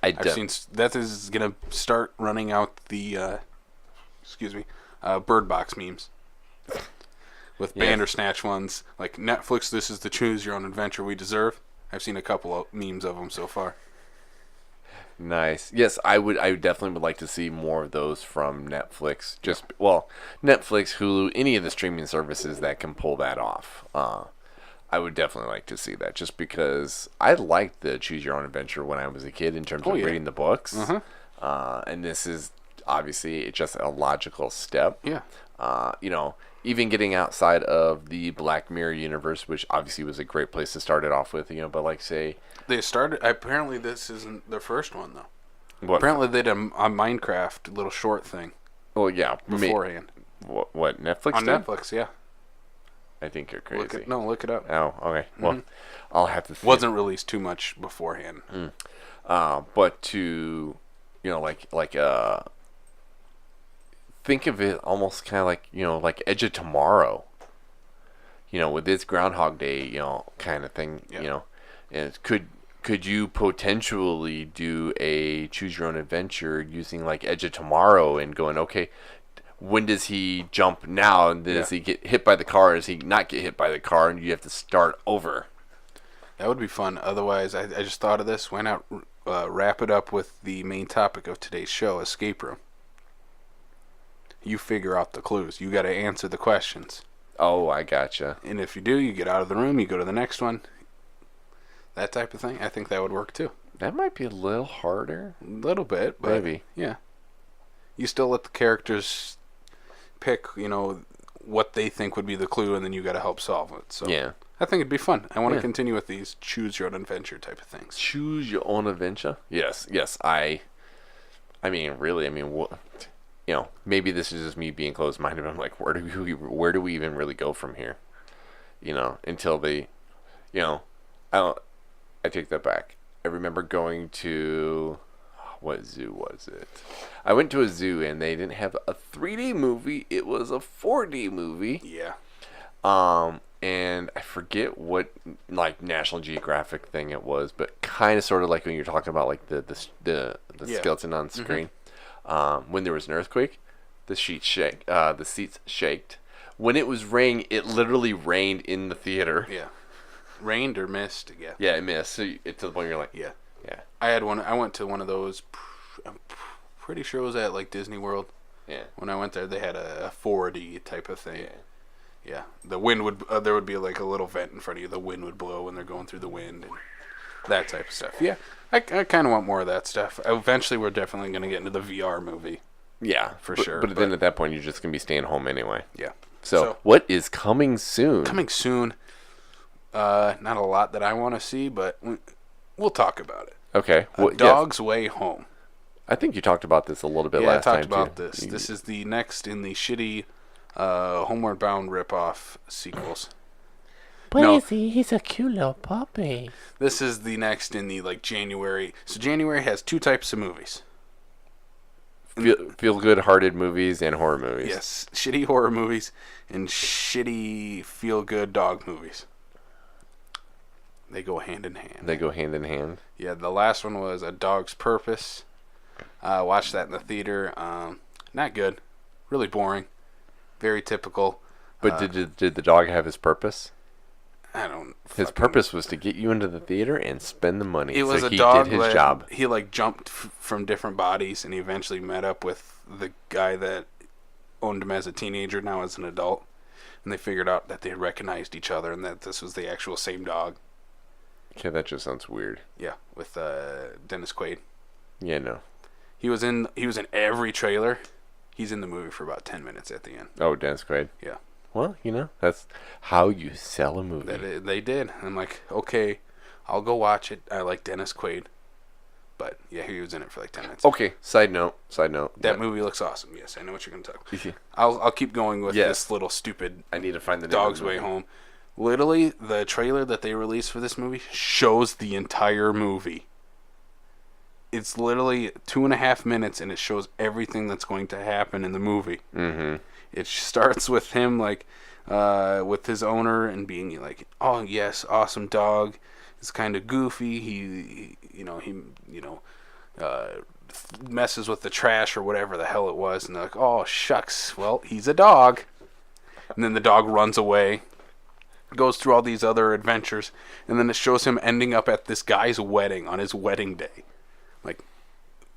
I've seen that is going to start running out the Bird Box memes. With Bandersnatch ones. Netflix, this is the Choose Your Own Adventure we deserve. I've seen a couple of memes of them so far. Nice. Yes, I definitely would like to see more of those from Netflix. Netflix, Hulu, any of the streaming services that can pull that off. I would definitely like to see that, just because I liked the Choose Your Own Adventure when I was a kid in terms of reading the books. Uh-huh. And this is obviously just a logical step. Yeah. You know, even getting outside of the Black Mirror universe, which obviously was a great place to start it off with. You know, but like say They started. Apparently, this isn't their first one though. what? Apparently, they did a Minecraft little short thing Well, yeah, beforehand what Netflix on did? Netflix. Yeah, I think you're crazy. look it up. Oh, okay. Well, I'll have to see. Wasn't released too much beforehand. But to, you know, think of it almost kind of like, you know, like Edge of Tomorrow. You know, with this Groundhog Day, you know, kind of thing. Yeah. You know, and could you potentially do a choose your own adventure using like Edge of Tomorrow and going, okay, when does he jump now? And does he get hit by the car? Does he not get hit by the car? And you have to start over. That would be fun. Otherwise, I just thought of this. Why not wrap it up with the main topic of today's show, escape room? You figure out the clues. You got to answer the questions. Oh, I gotcha. And if you do, you get out of the room, you go to the next one. That type of thing. I think that would work too. That might be a little harder. A little bit, but Maybe. yeah. You still let the characters pick, you know, what they think would be the clue, and then you got to help solve it. So Yeah. I think it'd be fun. I want to Yeah. continue with these choose your own adventure type of things. Choose your own adventure. Yes. I mean, really. I mean, what? You know, maybe this is just me being closed-minded. I'm like, where do we even really go from here? You know, until they, you know, I take that back. I remember going to, what zoo was it? I went to a zoo and they didn't have a 3D movie. It was a 4D movie. Yeah. And I forget what like National Geographic thing it was, but kind of sort of like when you're talking about like the Yeah. skeleton on screen. When there was an earthquake, the seats shaked. When it was raining, it literally rained in the theater. Yeah. Rained or missed, yeah. Yeah, it missed. So it to the point you're like, Yeah. yeah, I had one. I went to one of those. I'm pretty sure it was at like Disney World. yeah, When I went there, they had a 4D type of thing. yeah. Yeah. The wind would. There would be like a little vent in front of you. The wind would blow when they're going through the wind and that type of stuff. Yeah. I kind of want more of that stuff. Eventually, we're definitely going to get into the VR movie. Yeah, For sure, But then at that point, you're just gonna be staying home anyway. Yeah. So what is coming soon? Coming soon. Not a lot that I want to see, but we'll talk about it. Okay. A Dog's Way Home. I think you talked about this a little bit Yeah, last time. I talked about too. this. This is the next in the shitty Homeward Bound ripoff sequels. But No. he's a cute little puppy. This is the next in the like January. So January has two types of movies. Feel good hearted movies and horror movies. Yes, shitty horror movies and shitty feel good dog movies. They go hand in hand. They go hand in hand. Yeah, the last one was A Dog's Purpose. Watched that in the theater. Not good. Really boring. Very typical. But did the dog have his purpose? I don't. His purpose was to get you into the theater and spend the money. It was so a he dog did his that job. he like jumped from different bodies, and he eventually met up with the guy that owned him as a teenager, now as an adult, and they figured out that they recognized each other and that this was the actual same dog. Okay, that just sounds weird. Yeah, with Dennis Quaid. Yeah, no. He was in every trailer. He's in the movie for about 10 minutes at the end. Oh, Dennis Quaid. Yeah. Well, you know, that's how you sell a movie. They did. I'm like, okay, I'll go watch it. I like Dennis Quaid. But, yeah, he was in it for like 10 minutes. Okay, side note. That movie looks awesome. Yes, I know what you're going to talk about. Yeah. I'll keep going with Yes. this little stupid I need to find the name Dog's of the Way movie. Home. Literally, the trailer that they released for this movie shows the entire movie. It's literally 2.5 minutes, and it shows everything that's going to happen in the movie. Mm-hmm. It starts with him like with his owner and being like, "Oh yes, awesome dog. It's kind of goofy. He messes with the trash or whatever the hell it was." And they're like, "Oh shucks, well he's a dog." And then the dog runs away, goes through all these other adventures, and then it shows him ending up at this guy's wedding on his wedding day. Like,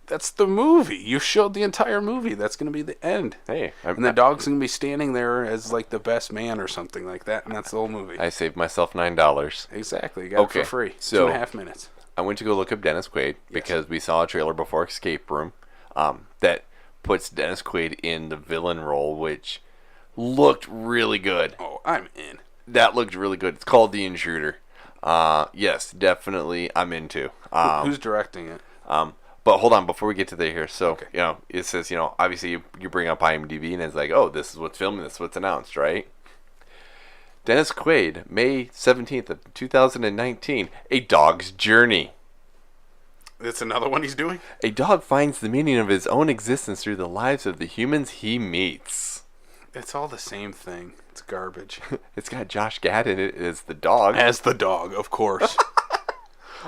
that's the movie. You showed the entire movie. That's going to be the end. Hey, And the dog's going to be standing there as, like, the best man or something like that, and that's the whole movie. I saved myself $9. Exactly. You got it Okay, for free. so- 2.5 minutes. I went to go look up Dennis Quaid because we saw a trailer before Escape Room that puts Dennis Quaid in the villain role, which looked really good. Oh, I'm in. That looked really good. It's called The Intruder. Yes, definitely I'm into. Who's directing it? But hold on, before we get to there here, so, Okay. it says, obviously you bring up IMDb and it's like, oh, this is what's filming, this is what's announced, right? Dennis Quaid, May 17th of 2019, A Dog's Journey. It's another one he's doing? A dog finds the meaning of his own existence through the lives of the humans he meets. It's all the same thing. It's garbage. It's got Josh Gad in it as the dog. As the dog, of course.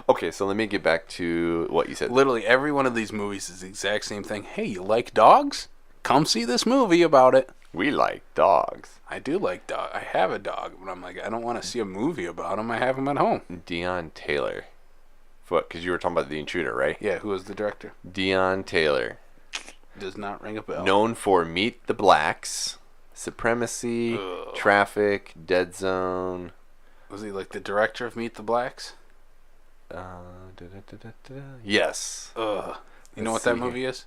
Okay, so let me get back to what you said. Literally every one of these movies is the exact same thing. Hey, you like dogs? Come see this movie about it. We like dogs. I do like dog. I have a dog, but I'm like, I don't want to see a movie about him. I have him at home. Dion Taylor. What? Because you were talking about The Intruder, right? Yeah, who is the director? Dion Taylor. Does not ring a bell. Known for Meet the Blacks, Supremacy, Ugh. Traffic, Dead Zone. Was he like the director of Meet the Blacks? Yes. Ugh. You know Let's what that see movie is?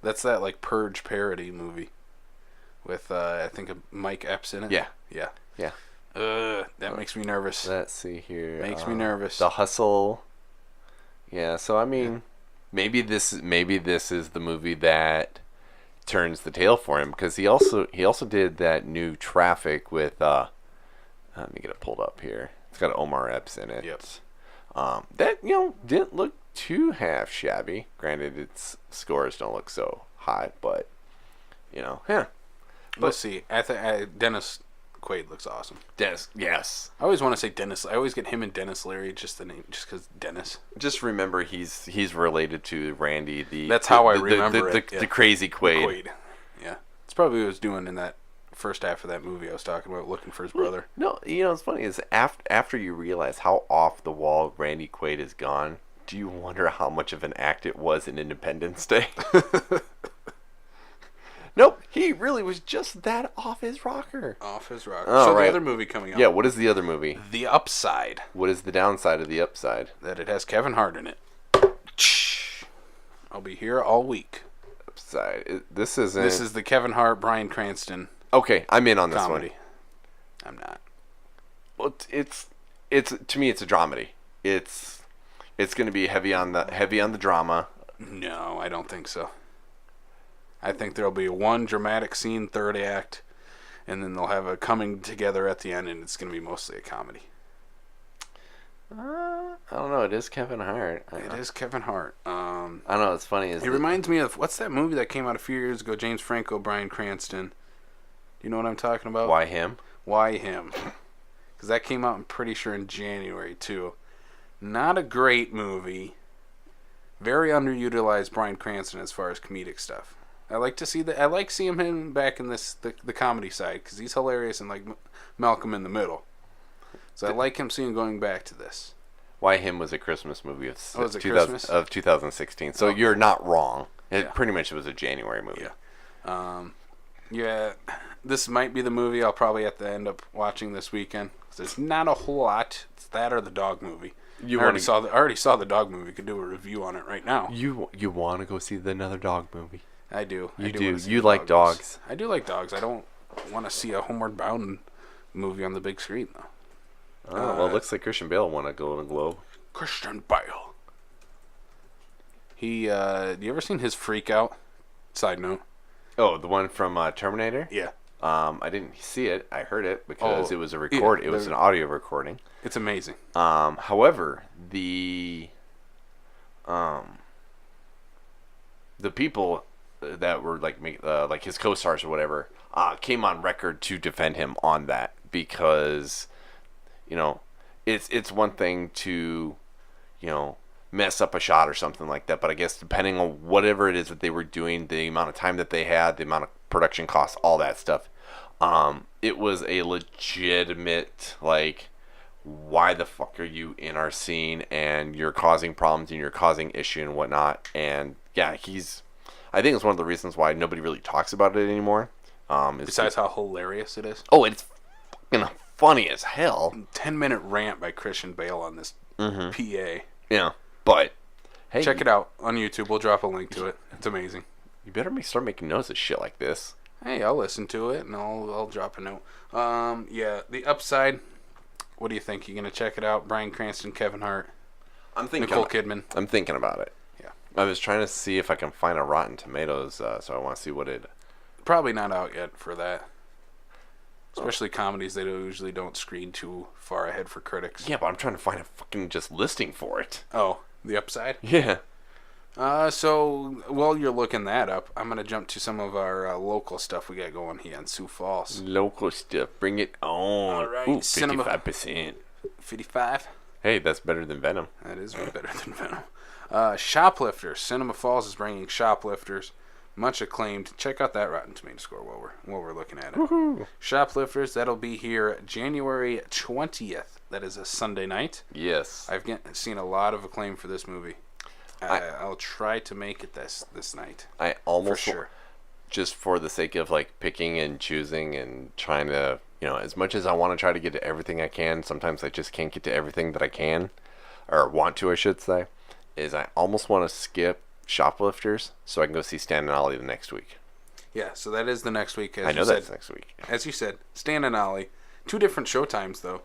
That's that like Purge parody movie with I think Mike Epps in it. Yeah. Yeah. Yeah. That makes me nervous. Let's see here. Makes me nervous. The Hustle. Yeah. So I mean, maybe this is the movie that turns the tail for him, because he also did that new Traffic with let me get it pulled up here. It's got Omar Epps in it. Yep. That didn't look too half shabby. Granted, its scores don't look so high, but yeah. We'll see. Dennis Quaid looks awesome. Dennis, yes. I always want to say Dennis. I always get him and Dennis Leary, just the name, just because Dennis. Just remember, he's related to Randy. That's how I remember it. The crazy Quaid. Quaid. Yeah, it's probably what he was doing in that first half of that movie I was talking about, looking for his brother. No, it's funny is after you realize how off the wall Randy Quaid has gone, do you wonder how much of an act it was in Independence Day? Nope, he really was just that off his rocker. Off his rocker. Oh, So right. the other movie coming up. Yeah, what is the other movie? The Upside. What is the downside of the upside? That it has Kevin Hart in it. I'll be here all week. Upside. This isn't. This is the Kevin Hart, Bryan Cranston Okay, I'm in on this comedy. one. I'm not. Well, it's to me it's a dramedy. It's going to be heavy on the drama. No, I don't think so. I think there'll be one dramatic scene, third act, and then they'll have a coming together at the end, and it's going to be mostly a comedy. I don't know. It is Kevin Hart. It is Kevin Hart. I don't know. It's funny. He reminds me of, what's that movie that came out a few years ago? James Franco, Bryan Cranston. Do you know what I'm talking about? Why him? Why him? Because that came out, I'm pretty sure, in January, too. Not a great movie. Very underutilized Bryan Cranston as far as comedic stuff. I like to see that. I like seeing him back in the comedy side, because he's hilarious and like Malcolm in the Middle. So I like him seeing going back to this. Why him was a Christmas movie of, Was it Christmas? of 2016. So you're not wrong. It Yeah. pretty much was a January movie. Yeah. Yeah, this might be the movie I'll probably have to end up watching this weekend. 'Cause there's not a whole lot. It's that or the dog movie. I already saw the dog movie. Could do a review on it right now. You want to go see another dog movie? I do. You I do. wanna see You the like dogs. I do like dogs. I don't want to see a Homeward Bound movie on the big screen though. Oh, well, it looks like Christian Bale won a Golden Globe. Christian Bale. He, you ever seen his Freak Out? Side note. Oh, the one from Terminator? Yeah. I didn't see it. I heard it because Oh, it was a record. yeah, it was an audio recording. It's amazing. However, the people that were like his co-stars or whatever came on record to defend him on that, because it's one thing to mess up a shot or something like that, but I guess depending on whatever it is that they were doing, the amount of time that they had, the amount of production costs, all that stuff, it was a legitimate, like, why the fuck are you in our scene, and you're causing problems and you're causing issue and whatnot. And yeah, I think it's one of the reasons why nobody really talks about it anymore. Besides how hilarious it is. Oh, it's fucking funny as hell. 10-minute rant by Christian Bale on this PA. Yeah, but hey, Check it out on YouTube. We'll drop a link to it. It's amazing. You better start making notes of shit like this. Hey, I'll listen to it and I'll drop a note. Yeah, The Upside. What do you think? You gonna check it out? Bryan Cranston, Kevin Hart, I'm thinking. Nicole Kidman. I'm thinking about it. Yeah, I was trying to see if I can find a Rotten Tomatoes, so I want to see what it. probably not out yet for that. Especially comedies, they usually don't screen too far ahead for critics. Yeah, but I'm trying to find a fucking just listing for it. Oh, The Upside. Yeah. So while you're looking that up, I'm gonna jump to some of our local stuff we got going here in Sioux Falls. Local stuff. Bring it on. All right, Ooh, cinema. 55%. 55. Hey, that's better than Venom. That is way better than Venom. Shoplifters. Cinema Falls is bringing Shoplifters, much acclaimed. Check out that Rotten Tomato score while we're looking at it. Woohoo. Shoplifters. That'll be here January 20th. That is a Sunday night. Yes. I've seen a lot of acclaim for this movie. I'll try to make it this night. I almost for sure. Just for the sake of like picking and choosing and trying to, as much as I want to try to get to everything I can, sometimes I just can't get to everything that I can, or want to, I should say, is I almost want to skip Shoplifters so I can go see Stan and Ollie the next week. Yeah, so that is the next week. I know that's next week. As you said, Stan and Ollie. 2 different showtimes, though.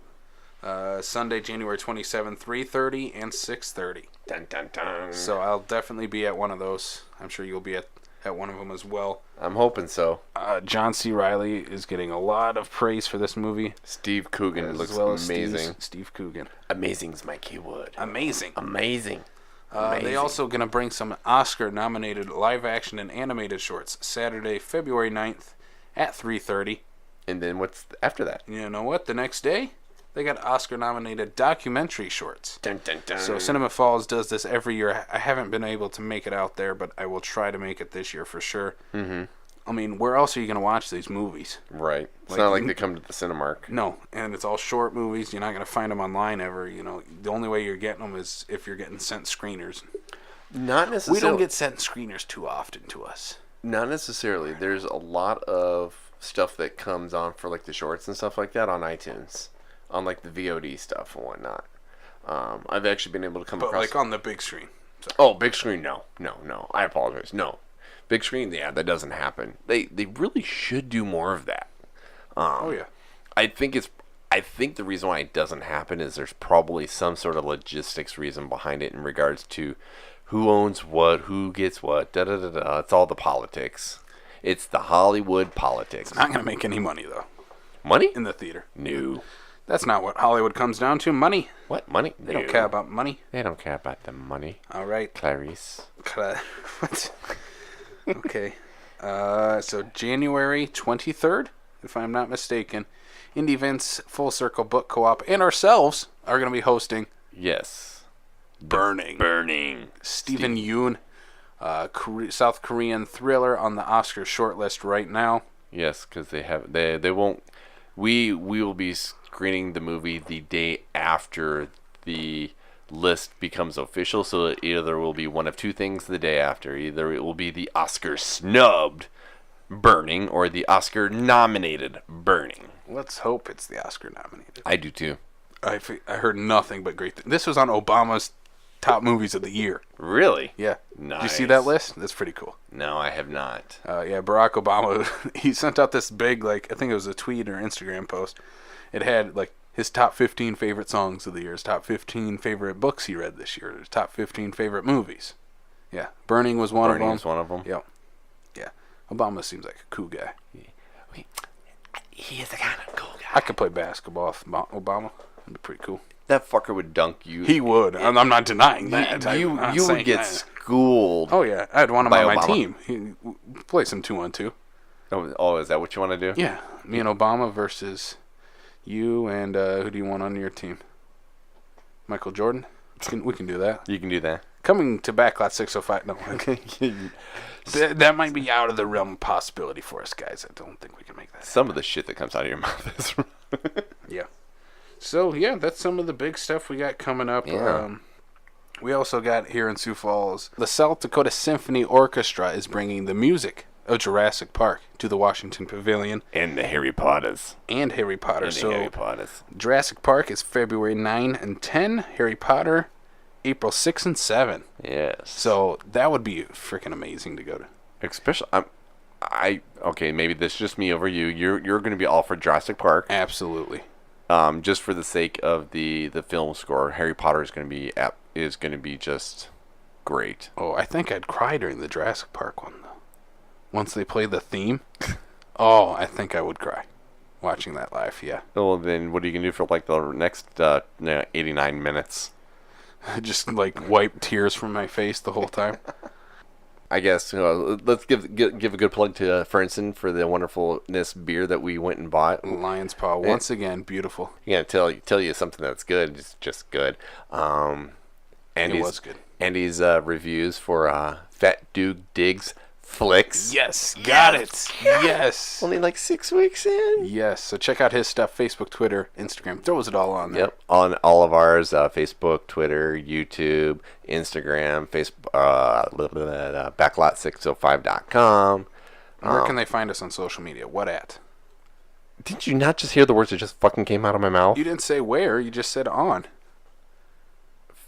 Sunday, January 27th, 3:30 and 6:30. Dun, dun, dun. So I'll definitely be at one of those. I'm sure you'll be at one of them as well. I'm hoping so. John C. Reilly is getting a lot of praise for this movie. Steve Coogan as looks well as amazing. Steve Coogan. Amazing's my keyword. Amazing. Amazing. They also going to bring some Oscar-nominated live-action and animated shorts Saturday, February 9th at 3:30. And then what's after that? You know what? The next day, they got Oscar-nominated documentary shorts. Dun, dun, dun. So Cinema Falls does this every year. I haven't been able to make it out there, but I will try to make it this year for sure. Mm-hmm. I mean, where else are you going to watch these movies? Right. It's Like, not like they come to the Cinemark. No, and it's all short movies. You're not going to find them online ever. The only way you're getting them is if you're getting sent screeners. Not necessarily. We don't get sent screeners too often to us. Not necessarily. There's a lot of stuff that comes on for like the shorts and stuff like that on iTunes, on like the VOD stuff and whatnot. I've actually been able to come But across. like on the big screen. Sorry. Oh, big screen? No. I apologize. No, big screen. Yeah, that doesn't happen. They really should do more of that. Oh yeah. I think the reason why it doesn't happen is there's probably some sort of logistics reason behind it in regards to who owns what, who gets what, da da da da. It's all the politics. It's the Hollywood politics. It's not going to make any money though Money? in the theater. No. That's not what Hollywood comes down to. Money. What? Money? They don't care about money. They don't care about the money. All right. Clarice. What? Okay. So January 23rd, if I'm not mistaken, Indie Vince, Full Circle Book Co-op, and ourselves are going to be hosting Yes. Burning. Stephen Yoon, South Korean thriller on the Oscar shortlist right now. Yes, because they won't. We will be screening the movie the day after the list becomes official, so it either will be one of two things the day after. Either it will be the Oscar snubbed Burning or the Oscar nominated Burning. Let's hope it's the Oscar nominated. I do too. I heard nothing but great things. This was on Obama's top movies of the year. Really? Yeah. Nice. Did you see that list? That's pretty cool. No, I have not. Yeah, Barack Obama, he sent out this big, I think it was a tweet or Instagram post. It had, his top 15 favorite songs of the year, his top 15 favorite books he read this year, his top 15 favorite movies. Yeah, Burning was one of them. Burning was one of them? Yep. Yeah. Obama seems like a cool guy. He is the kind of cool guy. I could play basketball with Obama. That'd be pretty cool. That fucker would dunk you. He would. I'm not denying that. You I'm not would saying get that. schooled. Oh, yeah. I'd want him by on my Obama. team. He'd play some 2-on-2. Oh, is that what you want to do? Yeah, me and Obama versus you and who do you want on your team? Michael Jordan? We can do that. You can do that. Coming to Backlot 605. No, that might be out of the realm of possibility for us, guys. I don't think we can make that Some of the shit that comes out of your mouth is Yeah. So, yeah, that's some of the big stuff we got coming up. Yeah. We also got here in Sioux Falls, the South Dakota Symphony Orchestra is bringing the music of Jurassic Park to the Washington Pavilion. and the Harry Potters. And Harry Potter. And the So Harry Potters. Jurassic Park is February 9 and 10. Harry Potter, April 6 and 7. Yes. So that would be freaking amazing to go to. Especially, Okay, maybe this is just me over you. You're going to be all for Jurassic Park. Absolutely. Just for the sake of the film score, Harry Potter is going to be just great. Oh, I think I'd cry during the Jurassic Park one, though. Once they play the theme, oh, I think I would cry watching that live, yeah. Well, then what are you going to do for like the next 89 minutes? Just like wipe tears from my face the whole time. I guess let's give a good plug to Ferguson for the wonderfulness beer that we went and bought. Lion's Paw, once again, beautiful. Yeah, tell you something that's good. It's just good. It was good. Andy's reviews for Fat Dude Digs Flicks. Yes, got it. Yes. Only like 6 weeks in. Yes, so check out his stuff, Facebook, Twitter, Instagram. Throws it all on there. Yep, on all of ours, Facebook, Twitter, YouTube, Instagram, Facebook, backlot605.com. Where can they find us on social media? What at? Did you not just hear the words that just fucking came out of my mouth? You didn't say where, you just said on.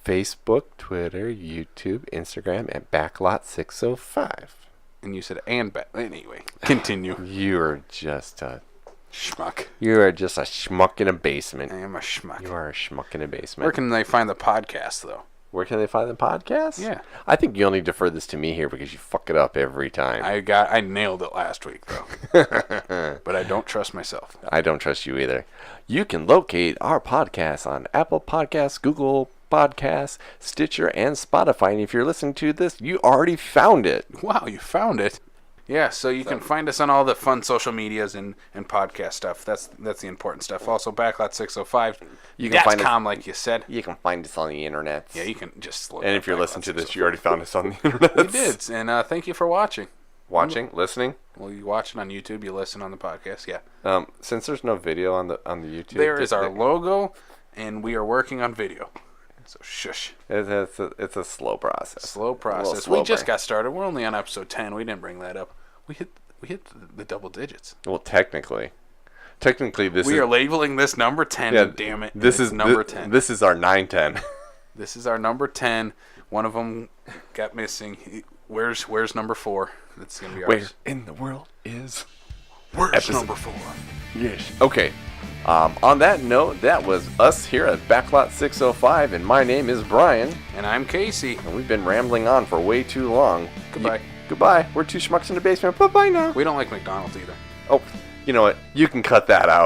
Facebook, Twitter, YouTube, Instagram, and backlot605. And you said and back. Anyway, continue. You are just a Schmuck. You are just a schmuck in a basement. I am a schmuck. You are a schmuck in a basement. Where can they find the podcast, though? Where can they find the podcast? Yeah. I think you'll need to defer this to me here because you fuck it up every time. I nailed it last week, though. But I don't trust myself. I don't trust you either. You can locate our podcast on Apple Podcasts, Google Podcasts, Stitcher, and Spotify. And if you're listening to this, you already found it. Wow, you found it. Yeah, so you can find us on all the fun social medias and podcast stuff. That's the important stuff. Also, Backlot 605. You can find .com, like you said. You can find us on the internet. Yeah, you can just look. And if you're listening to this, you already found us on the internet. We did, and thank you for watching. Listening. Well, you watch it on YouTube. You listen on the podcast. Yeah. Since there's no video on the YouTube, there is our logo, and we are working on video. So shush. It's a slow process. Slow process. We just got started. We're only on episode 10. We didn't bring that up. We hit the double digits. Well, technically we are labeling this number 10. Yeah, damn it. This is number 10. This is our 910. This is our number 10. One of them got missing. Where's number 4? That's gonna be ours. Where in the world is? Where's number 4? Yes. Okay. On that note, that was us here at Backlot 605, and my name is Brian. And I'm Casey. And we've been rambling on for way too long. Goodbye. Goodbye. We're two schmucks in the basement. Bye-bye now. We don't like McDonald's either. Oh, you know what? You can cut that out.